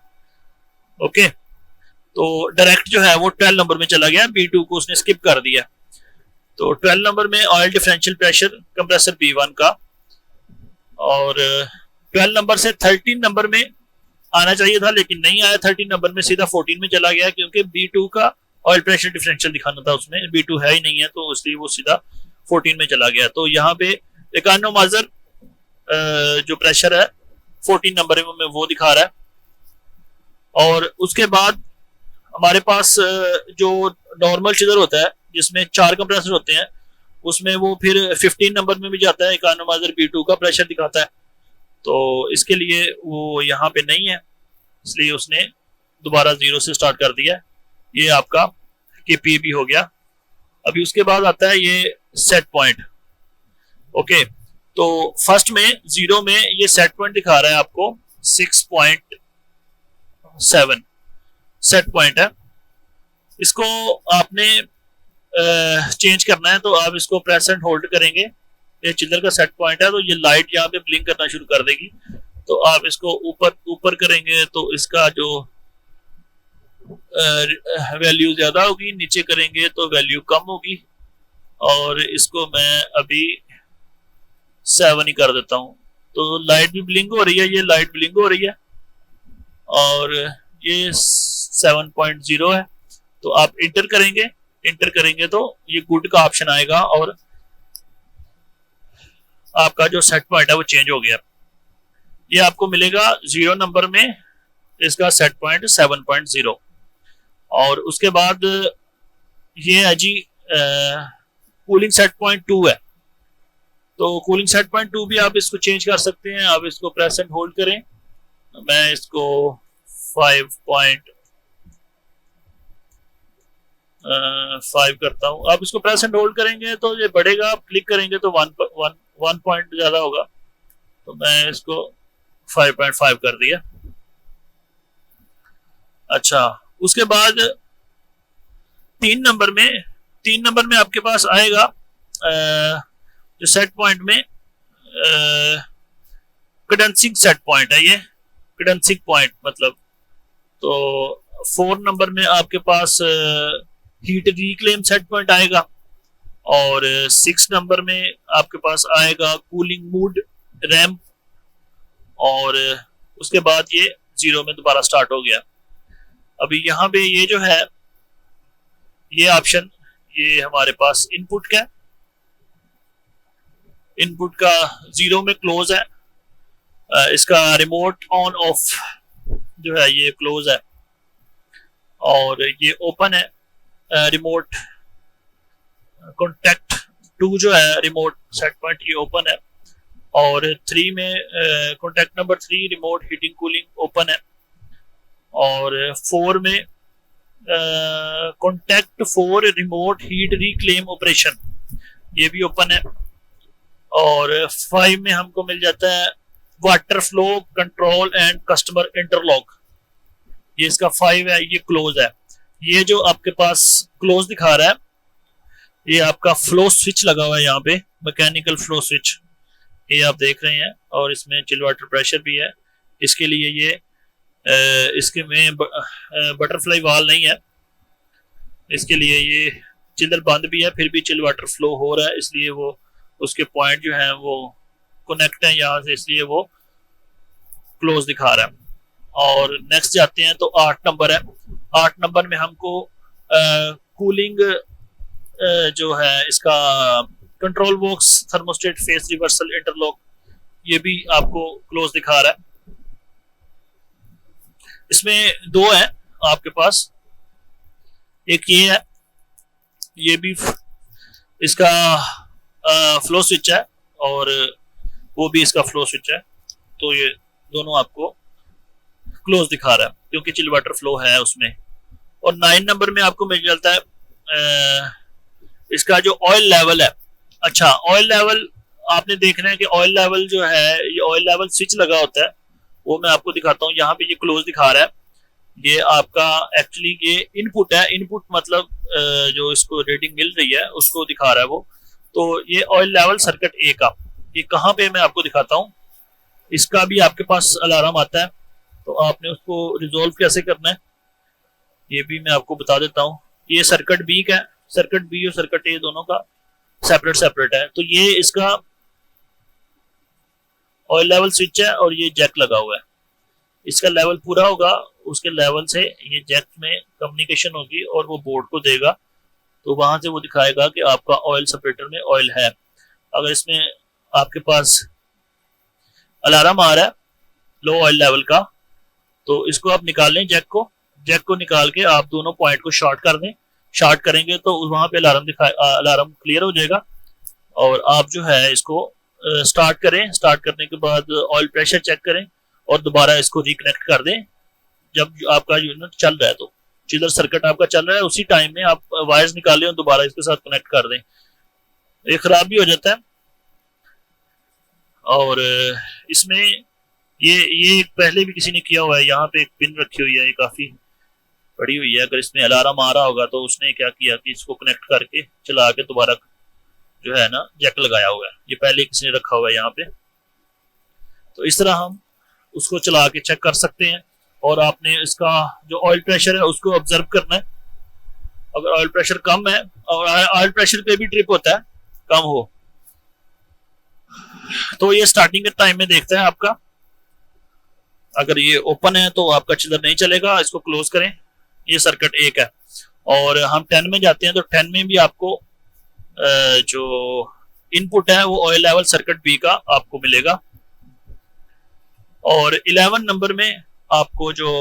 ओके, तो डायरेक्ट जो है वो 12 नंबर में चला गया, B2 को उसने स्किप कर दिया। तो 12 नंबर में oil differential pressure compressor B1 का। और 12 नंबर से 13 नंबर में आना चाहिए था लेकिन नहीं आया, 13 नंबर में सीधा 14 में चला गया क्योंकि B2 का ऑयल प्रेशर डिफरेंशियल दिखाना था, उसमें B2 है ही नहीं है, तो इसलिए वो सीधा 14 में चला गया। तो यहाँ पे इकोनोमाइजर जो प्रेशर है 14 नंबर में वो दिखा रहा है। और उसके बाद हमारे पास जो नॉर्मल शिजर होता है जिसमें 4 कंप्रेसर होते हैं, उसमें वो फिर 15 नंबर में भी जाता है, इकोनोमाइजर B2 का प्रेशर दिखाता है। तो इसके लिए वो यहाँ पे नहीं है, इसलिए उसने दोबारा 0 से स्टार्ट कर दिया। ये आपका KP भी हो गया। अभी उसके बाद आता है ये सेट पॉइंट। ओके, तो फर्स्ट में 0 में ये सेट पॉइंट दिखा रहा है आपको 6.7 सेट पॉइंट है। इसको आपने चेंज करना है तो आप इसको प्रेस एंड होल्ड करेंगे, ये चिल्लर का सेट पॉइंट है, तो ये लाइट यहाँ पे ब्लिंक करना शुरू कर देगी। तो आप इसको ऊपर करेंगे तो इसका जो वैल्यू ज्यादा होगी, नीचे करेंगे तो वैल्यू कम होगी। और इसको मैं अभी 7 ही कर देता हूं, तो लाइट भी ब्लिंक हो रही है, ये लाइट ब्लिंक हो रही है और ये 7.0 है। तो आप इंटर करेंगे तो ये गुड का ऑप्शन आएगा और आपका जो सेट पॉइंट है वो चेंज हो गया। ये आपको मिलेगा 0 नंबर में, इसका सेट पॉइंट 7.0। और उसके बाद ये है जी कूलिंग सेट पॉइंट 2 है। तो कूलिंग सेट पॉइंट 2 भी आप इसको चेंज कर सकते हैं। आप इसको प्रेस एंड होल्ड करें, मैं इसको 5 करता हूं। आप इसको प्रेस एंड होल्ड करेंगे तो ये बढ़ेगा, आप क्लिक करेंगे तो 1 पॉइंट ज्यादा होगा, तो मैं इसको 5.5 कर दिया। अच्छा, उसके बाद 3 नंबर में आपके पास आएगा जो सेट पॉइंट में कंडेंसिंग सेट पॉइंट है, ये कंडेंसिंग पॉइंट मतलब। तो 4 नंबर में आपके पास हीट रिक्लेम सेट पॉइंट आएगा। और 6 नंबर में आपके पास आएगा कूलिंग मूड रैम्प। और उसके बाद ये 0 में दोबारा स्टार्ट हो गया। अभी यहाँ पे ये जो है ये ऑप्शन, ये हमारे पास इनपुट का 0 में क्लोज है, इसका रिमोट ऑन ऑफ जो है ये क्लोज है। और ये ओपन है, रिमोट कॉन्टैक्ट 2 जो है रिमोट सेट पॉइंट ये ओपन है। और 3 में contact number 3 remote heating cooling open है। और 4 में contact 4 remote heat reclaim operation ये भी ओपन है। और 5 में हमको मिल जाता है water flow control and customer interlock, ये इसका 5 है, ये क्लोज है। ये जो आपके पास क्लोज दिखा रहा है, ये आपका फ्लो स्विच लगा हुआ है यहाँ पे, मैकेनिकल फ्लो स्विच, ये आप देख रहे हैं। और इसमें चिल वाटर प्रेशर भी है। इसके लिए ये इसके में बटरफ्लाई वाल नहीं है, इसके लिए ये चिलर बंद भी है, फिर भी चिल वाटर फ्लो हो रहा है, इसलिए वो उसके पॉइंट जो है वो कनेक्ट है यहाँ से, इसलिए वो क्लोज दिखा रहा है। और नेक्स्ट जाते हैं तो 8 नंबर है। 8 नंबर में हमको कूलिंग जो है इसका control box thermostat face reversal interlock, ये भी आपको क्लोज दिखा रहा है। इसमें 2 है आपके पास, एक ये है, ये भी इसका फ्लो स्विच है और वो भी इसका फ्लो स्विच है, तो ये दोनों आपको क्लोज दिखा रहा है क्योंकि चिल वाटर फ्लो है उसमें। और 9 नंबर में आपको मिल जाता है इसका जो ऑयल लेवल है। अच्छा, ऑयल लेवल आपने देखना है कि ऑयल लेवल जो है, ये ऑयल लेवल स्विच लगा होता है, वो मैं आपको दिखाता हूँ। यहाँ पे ये क्लोज दिखा रहा है, ये आपका एक्चुअली ये इनपुट है, इनपुट मतलब जो इसको रेटिंग मिल रही है उसको दिखा रहा है वो। तो ये ऑयल लेवल सर्किट ए का, ये कहाँ पे मैं आपको दिखाता हूँ। इसका भी आपके पास अलार्म आता है, तो आपने उसको रिजोल्व कैसे करना है ये भी मैं आपको बता देता हूँ। ये सर्किट बी का, सर्किट बी और सर्किट ए दोनों का सेपरेट है। तो ये इसका ऑयल लेवल स्विच है और ये जैक लगा हुआ है। इसका लेवल पूरा होगा, उसके लेवल से ये जैक में कम्युनिकेशन होगी और वो बोर्ड को देगा, तो वहां से वो दिखाएगा कि आपका ऑयल सेपरेटर में ऑयल है। अगर इसमें आपके पास अलार्म आ रहा है लो ऑयल लेवल का, तो इसको आप निकाल लें, जैक को निकाल के आप दोनों पॉइंट को शॉर्ट कर दें। शॉर्ट करेंगे तो वहां पे अलार्म क्लियर हो जाएगा। और आप जो है इसको स्टार्ट करें, स्टार्ट करने के बाद ऑयल प्रेशर चेक करें और दोबारा इसको रिकनेक्ट कर दें। जब आपका यूनिट चल रहा है, तो चिलर सर्किट आपका चल रहा है, उसी टाइम में आप वायर्स निकालें और दोबारा इसके साथ कनेक्ट कर दें। ये खराब भी हो जाता है। और इसमें ये पहले भी किसी ने किया हुआ है, यहाँ पे एक पिन रखी हुई है, ये काफी पड़ी हुई है। अगर इसमें अलार्म आ रहा होगा तो उसने क्या किया कि इसको कनेक्ट करके चला के दोबारा जो है ना जैक लगाया हुआ है, ये पहले किसी ने रखा हुआ है यहाँ पे। तो इस तरह हम उसको चला के चेक कर सकते हैं। और आपने इसका जो ऑयल प्रेशर है उसको ऑब्जर्व करना है। अगर ऑयल प्रेशर कम है, और ऑयल प्रेशर पे भी ट्रिप होता है, कम हो, तो ये स्टार्टिंग के टाइम में देखता है आपका। अगर ये ओपन है तो आपका चिलर नहीं चलेगा, इसको क्लोज करें। ये सर्किट 1 है। और हम 10 में जाते हैं तो 10 में भी आपको जो इनपुट है वो ऑयल लेवल सर्किट बी का आपको मिलेगा। और 11 नंबर में आपको जो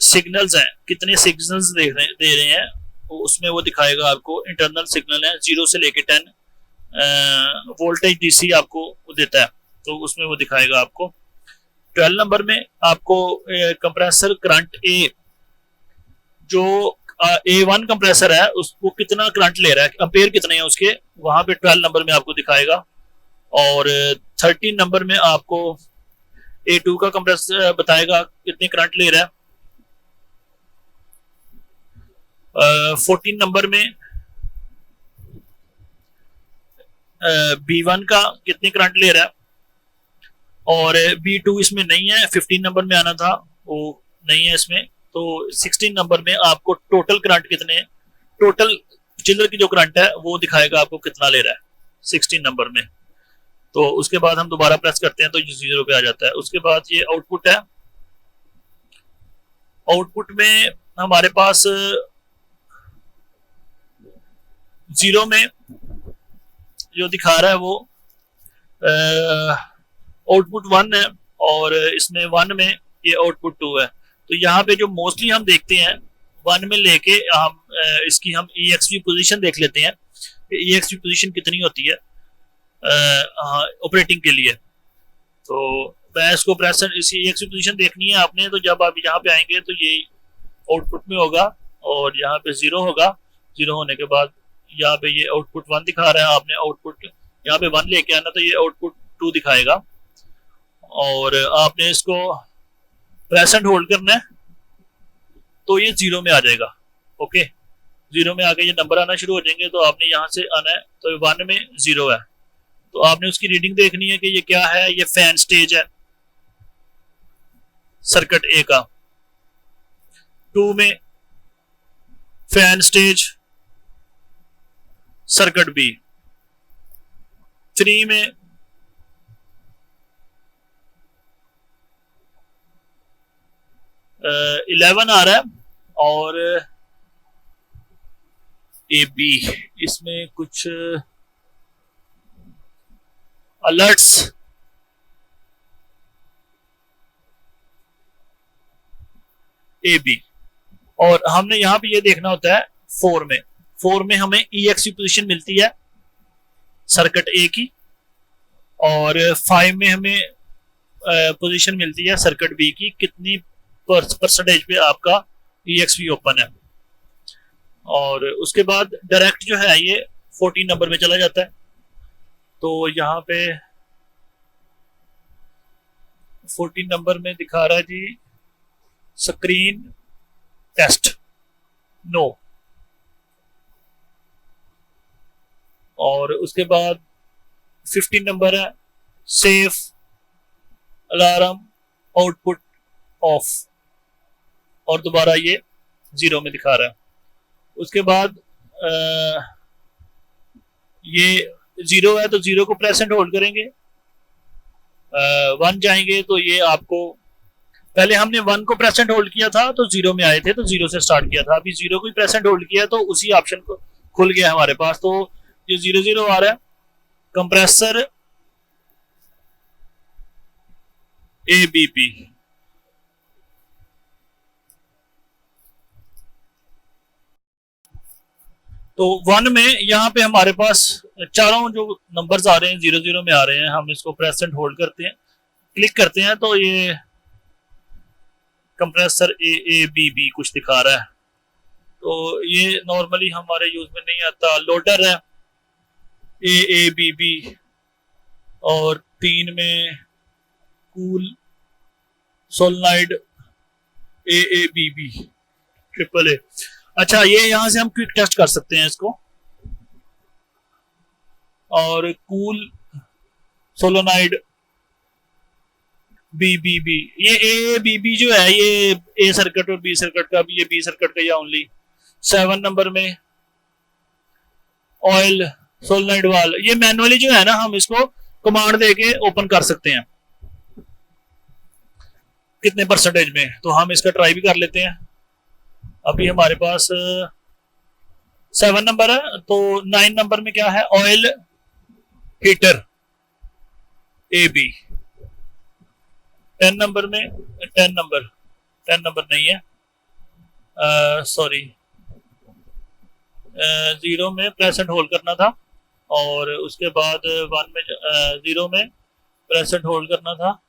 सिग्नल्स हैं, कितने सिग्नल्स दे रहे हैं, उसमें वो दिखाएगा आपको। इंटरनल सिग्नल है 0 से लेके 10 वोल्टेज डीसी आपको देता है, तो उसमें वो दिखाएगा आपको। 12 नंबर में आपको कंप्रेसर करंट ए, जो A1 कंप्रेसर है उसको कितना करंट ले रहा है, एम्पेयर कितने हैं उसके, वहां पे 12 नंबर में आपको दिखाएगा। और 13 नंबर में आपको A2 का कंप्रेसर बताएगा कितने करंट ले रहा है। 14 नंबर में B1 का कितने करंट ले रहा है। और B2 इसमें नहीं है, 15 नंबर में आना था, वो नहीं है इसमें। तो 16 नंबर में आपको टोटल करंट कितने, टोटल चिलर की जो करंट है वो दिखाएगा आपको कितना ले रहा है 16 नंबर में। तो उसके बाद हम दोबारा प्रेस करते हैं तो 0 पे आ जाता है। उसके बाद ये आउटपुट है। आउटपुट में हमारे पास 0 में जो दिखा रहा है वो आउटपुट 1 है, और इसमें 1 में ये आउटपुट 2 है। तो यहाँ पे जो मोस्टली हम देखते हैं 1 में लेके हम इसकी हम EXV पोजीशन देख लेते हैं, EXV पोजीशन कितनी होती है ऑपरेटिंग के लिए। तो मैं इसको प्रेस, इसी EXV पोजीशन देखनी है आपने, तो जब आप यहाँ पे आएंगे तो ये आउटपुट में होगा और यहाँ पे 0 होगा। 0 होने के बाद यहाँ पे ये आउटपुट 1 दिखा रहा है, आपने आउटपुट यहाँ पे 1 लेके आना तो ये आउटपुट 2 दिखाएगा। और आपने इसको प्रेस एंड होल्ड करना है तो ये 0 में आ जाएगा। ओके, 0 में आके ये नंबर आना शुरू हो जाएंगे, तो आपने यहां से आना है, तो 1 में 0 है, तो आपने उसकी रीडिंग देखनी है कि ये क्या है। ये फैन स्टेज है सर्किट ए का, 2 में फैन स्टेज सर्किट बी, 3 में uh, 11 आ रहा है, और ए बी, इसमें कुछ अलर्ट्स ए बी, और हमने यहां पे ये देखना होता है 4 में हमें EXE पोजीशन मिलती है सर्किट ए की, और 5 में हमें पोजीशन मिलती है सर्किट बी की, कितनी परसेंटेज पे आपका EXE ओपन है। और उसके बाद डायरेक्ट जो है ये 14 नंबर में चला जाता है, तो यहाँ पे 14 नंबर में दिखा रहा है जी स्क्रीन टेस्ट नो, और उसके बाद 15 नंबर है सेफ अलार्म आउटपुट ऑफ, और दोबारा ये 0 में दिखा रहा है। उसके बाद ये 0 है तो 0 को प्रेस एंड होल्ड करेंगे, 1 जाएंगे तो ये आपको, पहले हमने 1 को प्रेस एंड होल्ड किया था तो 0 में आए थे, तो 0 से स्टार्ट किया था, अभी 0 को ही प्रेस एंड होल्ड किया तो उसी ऑप्शन को खुल गया हमारे पास, तो ये 0 आ रहा है कंप्रेसर ABP। तो 1 में यहाँ पे हमारे पास चारों जो नंबर्स आ रहे हैं 0 में आ रहे हैं, हम इसको प्रेस एंड होल्ड करते हैं, क्लिक करते हैं तो ये कंप्रेसर AABB कुछ दिखा रहा है, तो ये नॉर्मली हमारे यूज में नहीं आता। लोडर है AABB, और 3 में कूल सोलनाइड AABB ट्रिपल ए। अच्छा, ये यहां से हम क्विक टेस्ट कर सकते हैं इसको, और कूल सोलोनाइड BBB, ये AABB जो है ये ए सर्किट और बी सर्किट का भी, ये बी सर्किट का या ओनली। 7 नंबर में ऑयल सोलनाइड वाल, ये मैनुअली जो है ना हम इसको कमांड देके ओपन कर सकते हैं कितने परसेंटेज में, तो हम इसका ट्राई भी कर लेते हैं। अभी हमारे पास 7 नंबर है, तो 9 नंबर में क्या है ऑयल हीटर AB, 10 नंबर में 10 नंबर नहीं है, सॉरी 0 में प्रेस एंड होल्ड करना था, और उसके बाद 1 में 0 में प्रेस एंड होल्ड करना था,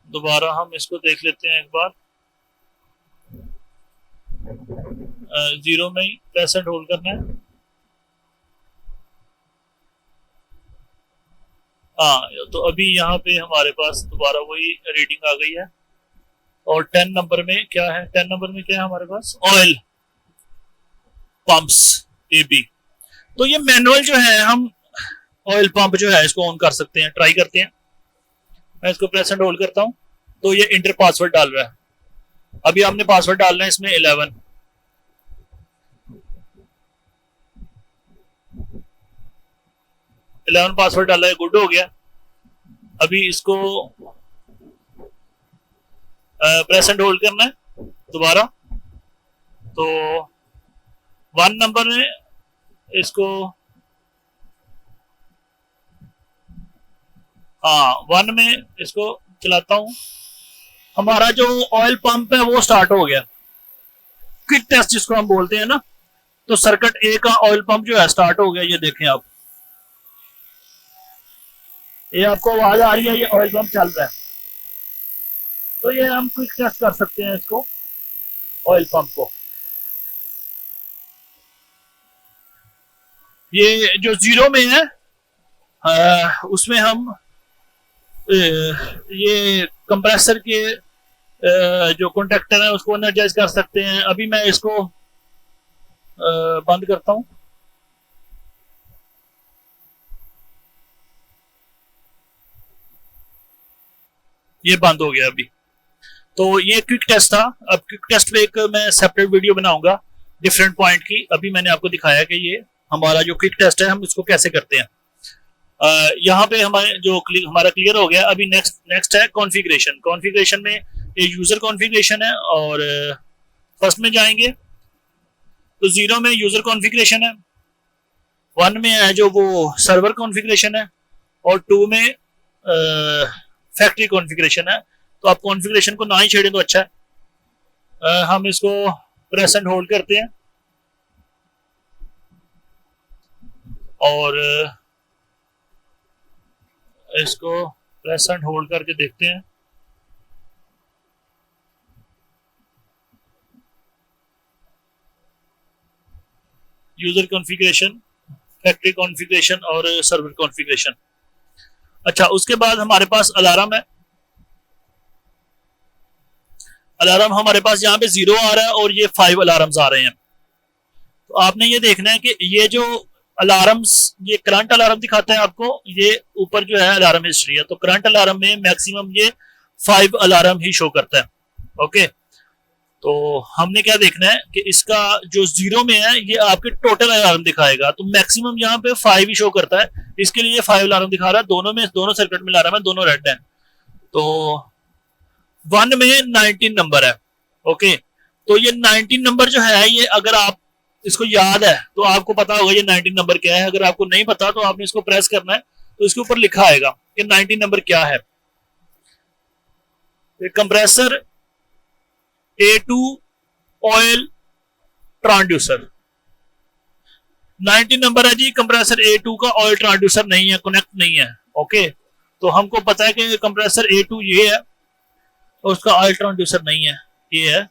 दोबारा हम इसको देख लेते हैं एक बार। 0 में ही प्रेस एंड होल्ड करना है, हाँ, तो अभी यहाँ पे हमारे पास दोबारा वही रीडिंग आ गई है। और 10 नंबर में क्या है, 10 नंबर में क्या है हमारे पास ऑयल पंप्स AB, तो ये मैनुअल जो है हम ऑयल पंप जो है इसको ऑन कर सकते हैं, ट्राई करते हैं। मैं इसको प्रेस एंड होल्ड करता हूं, तो ये इंटर पासवर्ड डाल रहा है, अभी आपने पासवर्ड डालना है इसमें 11, पासवर्ड डाला है, गुड हो गया। अभी इसको प्रेस एंड होल्ड करना है दोबारा, तो 1 नंबर में इसको, हाँ 1 में इसको चलाता हूं, हमारा जो ऑयल पंप है वो स्टार्ट हो गया, क्विक टेस्ट जिसको हम बोलते हैं ना, तो सर्किट ए का ऑयल पंप जो है स्टार्ट हो गया, ये देखें आप, ये आपको आवाज आ रही है, ये ऑयल पंप चल रहा है, तो ये हम क्विक टेस्ट कर सकते हैं इसको ऑयल पंप को। ये जो जीरो में है उसमें हम ये कंप्रेसर के जो कॉन्टेक्टर है उसको एनर्जाइज कर सकते हैं। अभी मैं इसको बंद करता हूं। ये बंद हो गया अभी। तो ये क्विक टेस्ट था। अब क्विक टेस्ट पे एक मैं सेपरेट वीडियो बनाऊंगा डिफरेंट पॉइंट की। अभी मैंने आपको दिखाया कि ये हमारा जो क्विक टेस्ट है हम इसको कैसे करते हैं। यहाँ पे हमारे जो हमारा क्लियर हो गया। अभी नेक्स्ट है कॉन्फ़िगरेशन। कॉन्फ़िगरेशन में ये यूजर कॉन्फ़िगरेशन है और फर्स्ट में जाएंगे तो 0 में यूजर कॉन्फ़िगरेशन है, 1 में है जो वो सर्वर कॉन्फ़िगरेशन है और 2 में फैक्ट्री कॉन्फ़िगरेशन है। तो आप कॉन्फ़िगरेशन को ना ही छेड़ें तो अच्छा है। हम इसको प्रेस एंड होल्ड करते हैं और इसको प्रेस एंड होल्ड करके देखते हैं। यूजर कॉन्फ़िगरेशन, फैक्ट्री कॉन्फ़िगरेशन और सर्वर कॉन्फ़िगरेशन। अच्छा, उसके बाद हमारे पास अलार्म है। अलार्म हमारे पास यहाँ पे 0 आ रहा है और ये 5 अलार्म्स आ रहे हैं। तो आपने ये देखना है कि ये जो अलार्म्स, ये करंट अलार्म दिखाता है आपको, ये ऊपर जो है अलार्म हिस्ट्री है। तो करंट अलार्म में मैक्सिमम ये 5 अलार्म ही शो करता है। ओके, तो हमने क्या देखना है कि इसका जो 0 में है ये आपके टोटल अलार्म दिखाएगा। तो मैक्सिमम यहाँ पे 5 ही शो करता है, इसके लिए 5 अलार्म दिखा रहा है। दोनों में, दोनों सर्किट में अलार्म है, दोनों रेड है। तो 1 में 19 नंबर है। ओके, तो ये 19 नंबर जो है, ये अगर आप इसको याद है तो आपको पता होगा ये 19 नंबर क्या है। अगर आपको नहीं पता तो आपने इसको प्रेस करना है तो इसके ऊपर लिखा आएगा कि 19 नंबर क्या है। Compressor A2 oil transducer 19 number है जी। कंप्रेसर A2 का ऑयल ट्रांसड्यूसर नहीं है, कनेक्ट नहीं है। ओके, तो हमको पता है कि कंप्रेसर A2 ये है और उसका ऑयल ट्रांसड्यूसर नहीं है, ये है।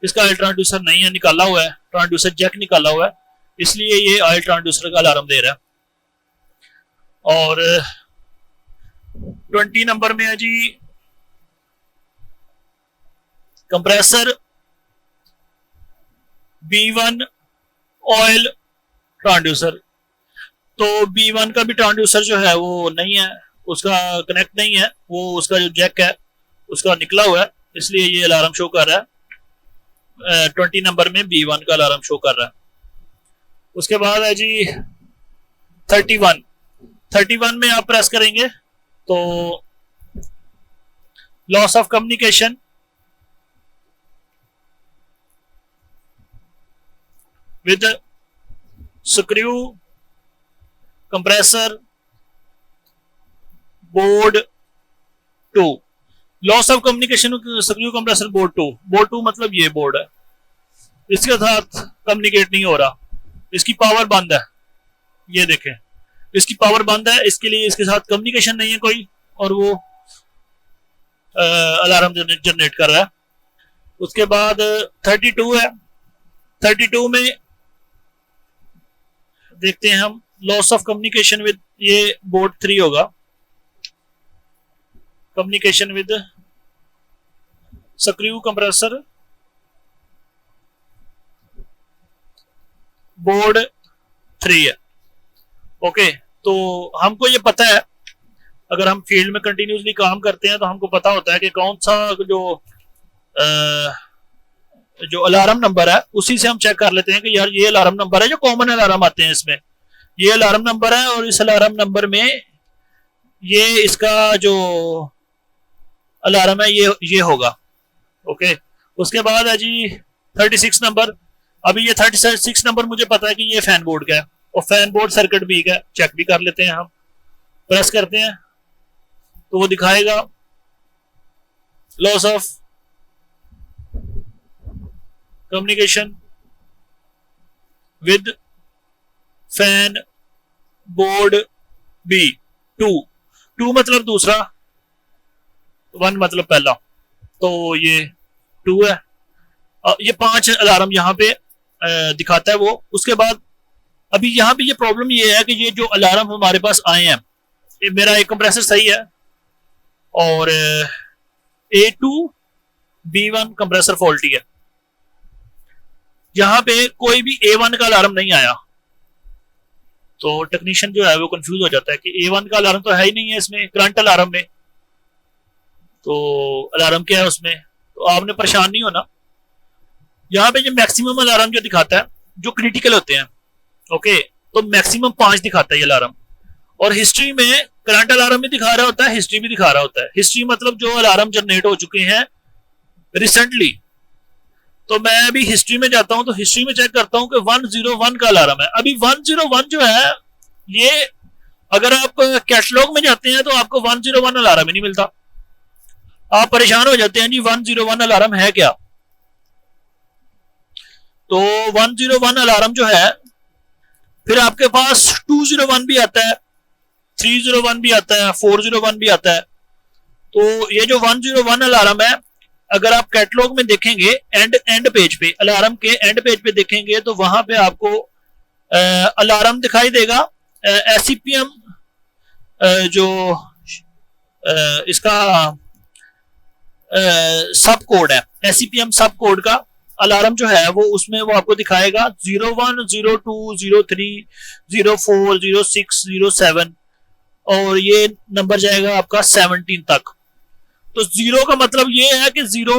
इसका ऑयल ट्रांसड्यूसर नहीं है, निकाला हुआ है, ट्रांसड्यूसर जैक निकाला हुआ है, इसलिए ये ऑयल ट्रांसड्यूसर का अलार्म दे रहा है। और 20 नंबर में है जी कंप्रेसर B1 ऑयल ट्रांसड्यूसर। तो B1 का भी ट्रांसड्यूसर जो है वो नहीं है, उसका कनेक्ट नहीं है, वो उसका जो जैक है उसका निकला हुआ है, इसलिए ये अलार्म शो कर रहा है। 20 नंबर में B1 का अलार्म शो कर रहा है। उसके बाद है जी 31। 31 में आप प्रेस करेंगे तो loss of communication with screw compressor board 2। Loss of communication screw compressor board 2। Board 2 मतलब ये बोर्ड है, इसके साथ कम्युनिकेट नहीं हो रहा, इसकी पावर बंद है। ये देखें, इसकी पावर बंद है, इसके लिए इसके साथ कम्युनिकेशन नहीं है कोई, और वो अलार्म जनरेट कर रहा है। उसके बाद 32 है। 32 में देखते हैं हम, लॉस ऑफ कम्युनिकेशन विद, ये बोर्ड 3 होगा, communication with screw compressor board 3 है। ओके, तो हमको ये पता है, अगर हम फील्ड में कंटिन्यूसली काम करते हैं तो हमको पता होता है कि कौन सा जो अलार्म नंबर है उसी से हम चेक कर लेते हैं कि यार ये अलार्म नंबर है, जो कॉमन अलार्म आते हैं इसमें ये अलार्म नंबर है, और इस अलार्म नंबर में ये इसका जो अलार्म है ये होगा। ओके, उसके बाद है जी 36 नंबर। अभी ये 36 नंबर मुझे पता है कि ये फैन बोर्ड का है, और फैन बोर्ड सर्किट भी है, चेक भी कर लेते हैं हम। प्रेस करते हैं तो वो दिखाएगा loss of communication with fan board B 2 मतलब दूसरा, 1 मतलब पहला, तो ये 2 है। ये 5 अलार्म यहाँ पे दिखाता है वो। उसके बाद अभी यहाँ पे ये प्रॉब्लम ये है कि ये जो अलार्म हमारे पास आए हैं, मेरा एक कंप्रेसर सही है और A2B1 कंप्रेसर फॉल्टी है। यहां पे कोई भी A1 का अलार्म नहीं आया, तो टेक्नीशियन जो है वो कंफ्यूज हो जाता है कि A1 का अलार्म तो है ही नहीं है इसमें, करंट अलार्म में तो अलार्म क्या है उसमें, तो आपने परेशान नहीं होना। यहाँ पे जो मैक्सिमम अलार्म जो दिखाता है, जो क्रिटिकल होते हैं, ओके, तो मैक्सिमम 5 दिखाता है ये अलार्म। और हिस्ट्री में करंट अलार्म भी दिखा रहा होता है, हिस्ट्री भी दिखा रहा होता है। हिस्ट्री मतलब जो अलार्म जनरेट हो चुके हैं रिसेंटली। तो मैं अभी हिस्ट्री में जाता हूं तो हिस्ट्री में चेक करता हूं कि 101 का अलार्म है। अभी 101 जो है, ये अगर आप कैटलॉग में जाते हैं तो आपको 101 अलार्म ही नहीं मिलता। आप परेशान हो जाते हैं जी 101 अलार्म है क्या। तो 101 अलार्म जो है, फिर आपके पास 201 भी आता है, 301 भी आता है, 401 भी आता है। तो ये जो 101 अलार्म है, अगर आप कैटलॉग में देखेंगे एंड पेज पे, अलार्म के एंड पेज पे देखेंगे तो वहां पे आपको अलार्म दिखाई देगा। SCPM जो इसका सब कोड है, SCPM सब कोड का अलार्म जो है वो उसमें वो आपको दिखाएगा 01, 02, 03, 04, 06, 07 और ये नंबर जाएगा आपका 17 तक। तो 0 का मतलब ये है कि 0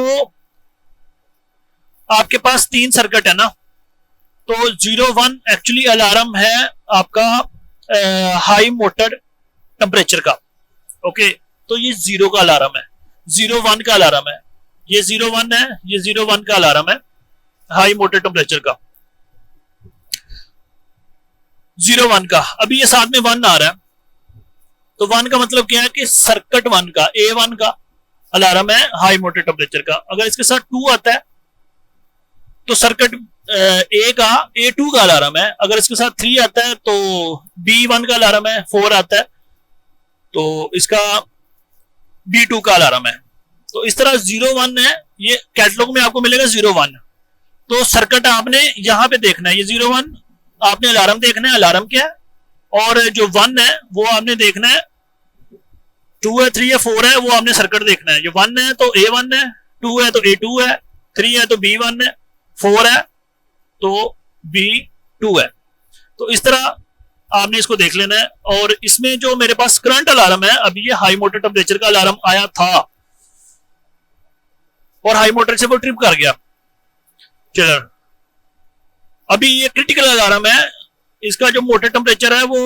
आपके पास 3 सर्किट है ना, तो 01 एक्चुअली अलार्म है आपका हाई मोटर टेम्परेचर का। ओके, तो ये 0 का अलार्म है, 01 का अलार्म है, ये 01 है, ये 01 का अलार्म है हाई मोटर टेम्परेचर का, 01 का। अभी ये साथ में 1 आ रहा है, तो 1 का मतलब क्या है कि सर्किट 1 का, A1 का अलार्म है हाई मोटर टेम्परेचर का। अगर इसके साथ 2 आता है तो सर्किट A का A2 का अलार्म है। अगर इसके साथ 3 आता है तो B1 का अलार्म है, 4 आता है तो इसका B2 का अलार्म है। तो इस तरह 01 है, ये कैटलॉग में आपको मिलेगा 01। तो सर्किट आपने यहां पे देखना है, ये 01 आपने अलार्म देखना है, अलार्म क्या है, और जो 1 है वो आपने देखना है, 2 है, 3 है, 4 है, वो आपने सर्किट देखना है। जो 1 है तो A1 है, 2 है तो A2 है, 3 है तो B1 है, 4 है तो B2 है। तो इस तरह आपने इसको देख लेना है। और इसमें जो मेरे पास करंट अलार्म है, अभी ये हाई मोटर टेम्परेचर का अलार्म आया था और हाई मोटर से वो ट्रिप कर गया। चलो, अभी ये क्रिटिकल अलार्म है, इसका जो मोटर टेम्परेचर है वो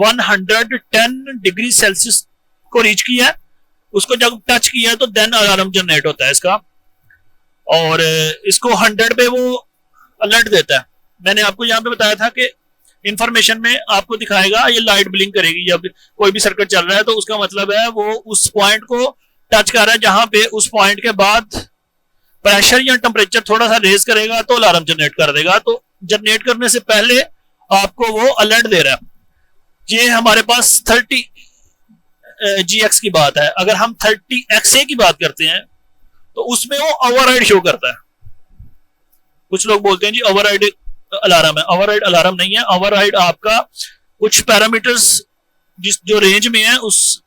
110 डिग्री सेल्सियस को रीच किया है। उसको जब टच किया है तो देन अलार्म जनरेट होता है इसका, और इसको 100 पे वो अलर्ट देता है। मैंने आपको यहाँ पे बताया था कि इंफॉर्मेशन में आपको दिखाएगा ये लाइट ब्लिंक करेगी जब कोई भी सर्किट चल रहा है, तो उसका मतलब है वो उस पॉइंट को टच कर रहा है जहां पे उस पॉइंट के बाद प्रेशर या टेम्परेचर थोड़ा सा रेज करेगा तो अलार्म जनरेट कर देगा। तो जनरेट करने से पहले आपको वो अलर्ट दे रहा है। ये हमारे पास 30 GX की बात है। अगर हम 30 XA की बात करते हैं तो उसमें वो ओवरराइड शो करता है। कुछ लोग बोलते हैं जी ओवरराइड अलार्म है, ओवरराइड अलार्म नहीं है। ओवरराइड आपका कुछ पैरामीटर्स जिस जो रेंज में है उस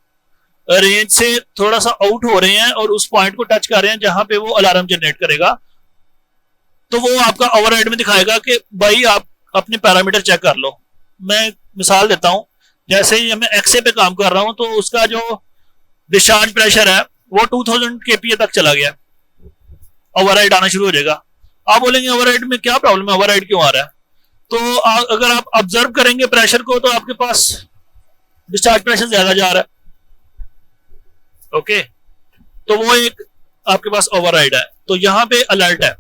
रेंज से थोड़ा सा आउट हो रहे हैं और उस पॉइंट को टच कर रहे हैं जहां पे वो अलार्म जनरेट करेगा, तो वो आपका ओवरराइड में दिखाएगा कि भाई आप अपने पैरामीटर चेक कर लो। मैं मिसाल देता हूं, जैसे ही मैं XA पे काम कर रहा हूं तो उसका जो डिस्चार्ज प्रेशर है वो 2000 kPa तक चला गया, ओवरराइड आना शुरू हो जाएगा। आप बोलेंगे ओवरराइड में क्या प्रॉब्लम है, ओवरराइड क्यों आ रहा है? तो अगर आप ऑब्जर्व करेंगे प्रेशर को तो आपके पास डिस्चार्ज प्रेशर ज्यादा जा रहा है। ओके, तो वो एक आपके पास ओवरराइड है। तो यहां पे अलर्ट है,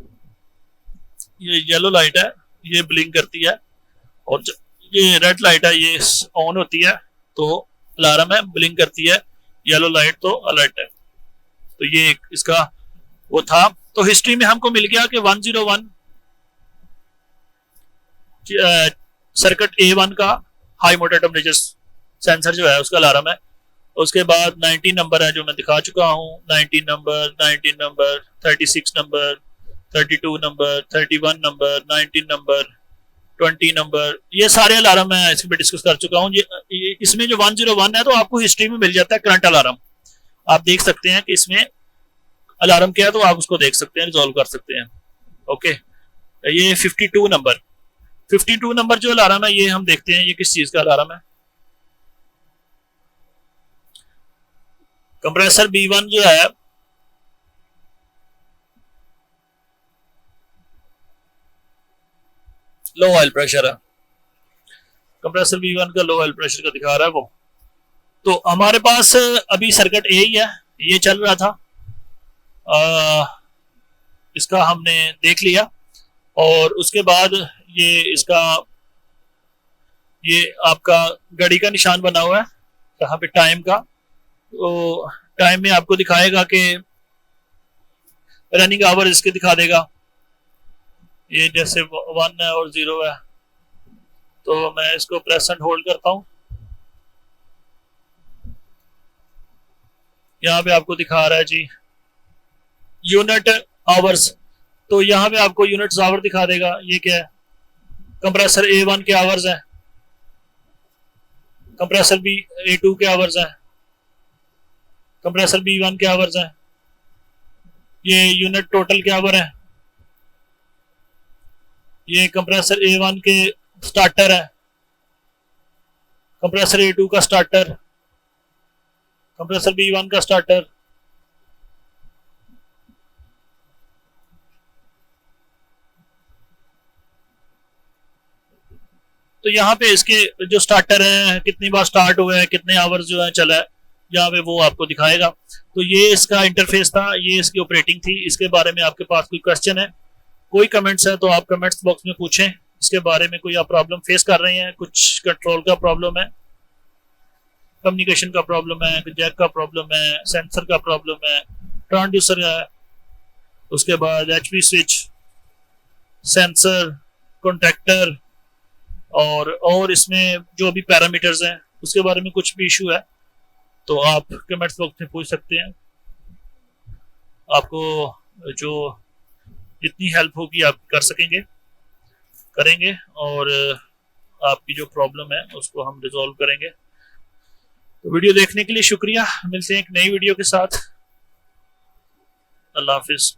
ये येलो लाइट है, ये ब्लिंक करती है, और ये रेड लाइट है, ये ऑन होती है तो अलार्म है, ब्लिंक करती है, येलो लाइट तो अलर्ट है। तो ये इसका वो था। तो हिस्ट्री में हमको मिल गया कि 101 सर्किट A1 का हाई मोटर टेम्परेचर सेंसर जो है उसका अलार्म है। उसके बाद 19 नंबर है जो मैं दिखा चुका हूं, 19 number, 36 number, 32 number, 31 number, 19 number, 20 number, ये सारे अलार्म मैं इसमें डिस्कस कर चुका हूँ। ये इसमें जो 101 है तो आपको हिस्ट्री में मिल जाता है करंट अलार्म। आप देख सकते हैं कि इसमें अलार्म क्या है, तो आप उसको देख सकते हैं, रिजॉल्व कर सकते हैं। ओके, ये 52 नंबर जो अलार्म है, ये हम देखते हैं ये किस चीज का अलार्म है। कंप्रेसर B1 जो है लो ऑयल प्रेशर है, कंप्रेसर B1 का लो ऑयल प्रेशर का दिखा रहा है वो। तो हमारे पास अभी सर्किट ए ही है, ये चल रहा था, इसका हमने देख लिया। और उसके बाद ये इसका, ये आपका घड़ी का निशान बना हुआ है यहाँ पे टाइम का, तो टाइम में आपको दिखाएगा कि रनिंग आवर इसके दिखा देगा। ये जैसे 1 है और 0 है, तो मैं इसको प्रेस एंड होल्ड करता हूं। यहाँ पे आपको दिखा रहा है जी यूनिट आवर्स, तो यहाँ पे आपको यूनिट्स आवर दिखा देगा। ये क्या है, कंप्रेसर A1 के आवर्स है, कंप्रेसर A2 के आवर्स है, कंप्रेसर B1 के आवर्स है, ये यूनिट टोटल के आवर है, ये कंप्रेसर A1 के स्टार्टर है, कंप्रेसर A2 का स्टार्टर, कंप्रेसर B1 का स्टार्टर। तो यहाँ पे इसके जो स्टार्टर है, कितनी बार स्टार्ट हुआ है, कितने आवर्स जो है चला है, यहाँ पे वो आपको दिखाएगा। तो ये इसका इंटरफेस था, ये इसकी ऑपरेटिंग थी। इसके बारे में आपके पास कोई क्वेश्चन है, कोई कमेंट्स है, तो आप कमेंट्स बॉक्स में पूछें। इसके बारे में कोई आप प्रॉब्लम फेस कर रहे हैं, कुछ कंट्रोल का प्रॉब्लम है, कम्युनिकेशन का प्रॉब्लम है, जैक का प्रॉब्लम है, सेंसर का प्रॉब्लम है, ट्रांसड्यूसर है, उसके बाद HP स्विच, सेंसर, कॉन्टैक्टर, और इसमें जो भी पैरामीटर्स हैं उसके बारे में कुछ भी इशू है तो आप कमेंट्स बॉक्स में पूछ सकते हैं। आपको जो जितनी हेल्प होगी आप कर सकेंगे, करेंगे, और आपकी जो प्रॉब्लम है उसको हम रिजॉल्व करेंगे। तो वीडियो देखने के लिए शुक्रिया, मिलते हैं एक नई वीडियो के साथ। अल्लाह हाफिज।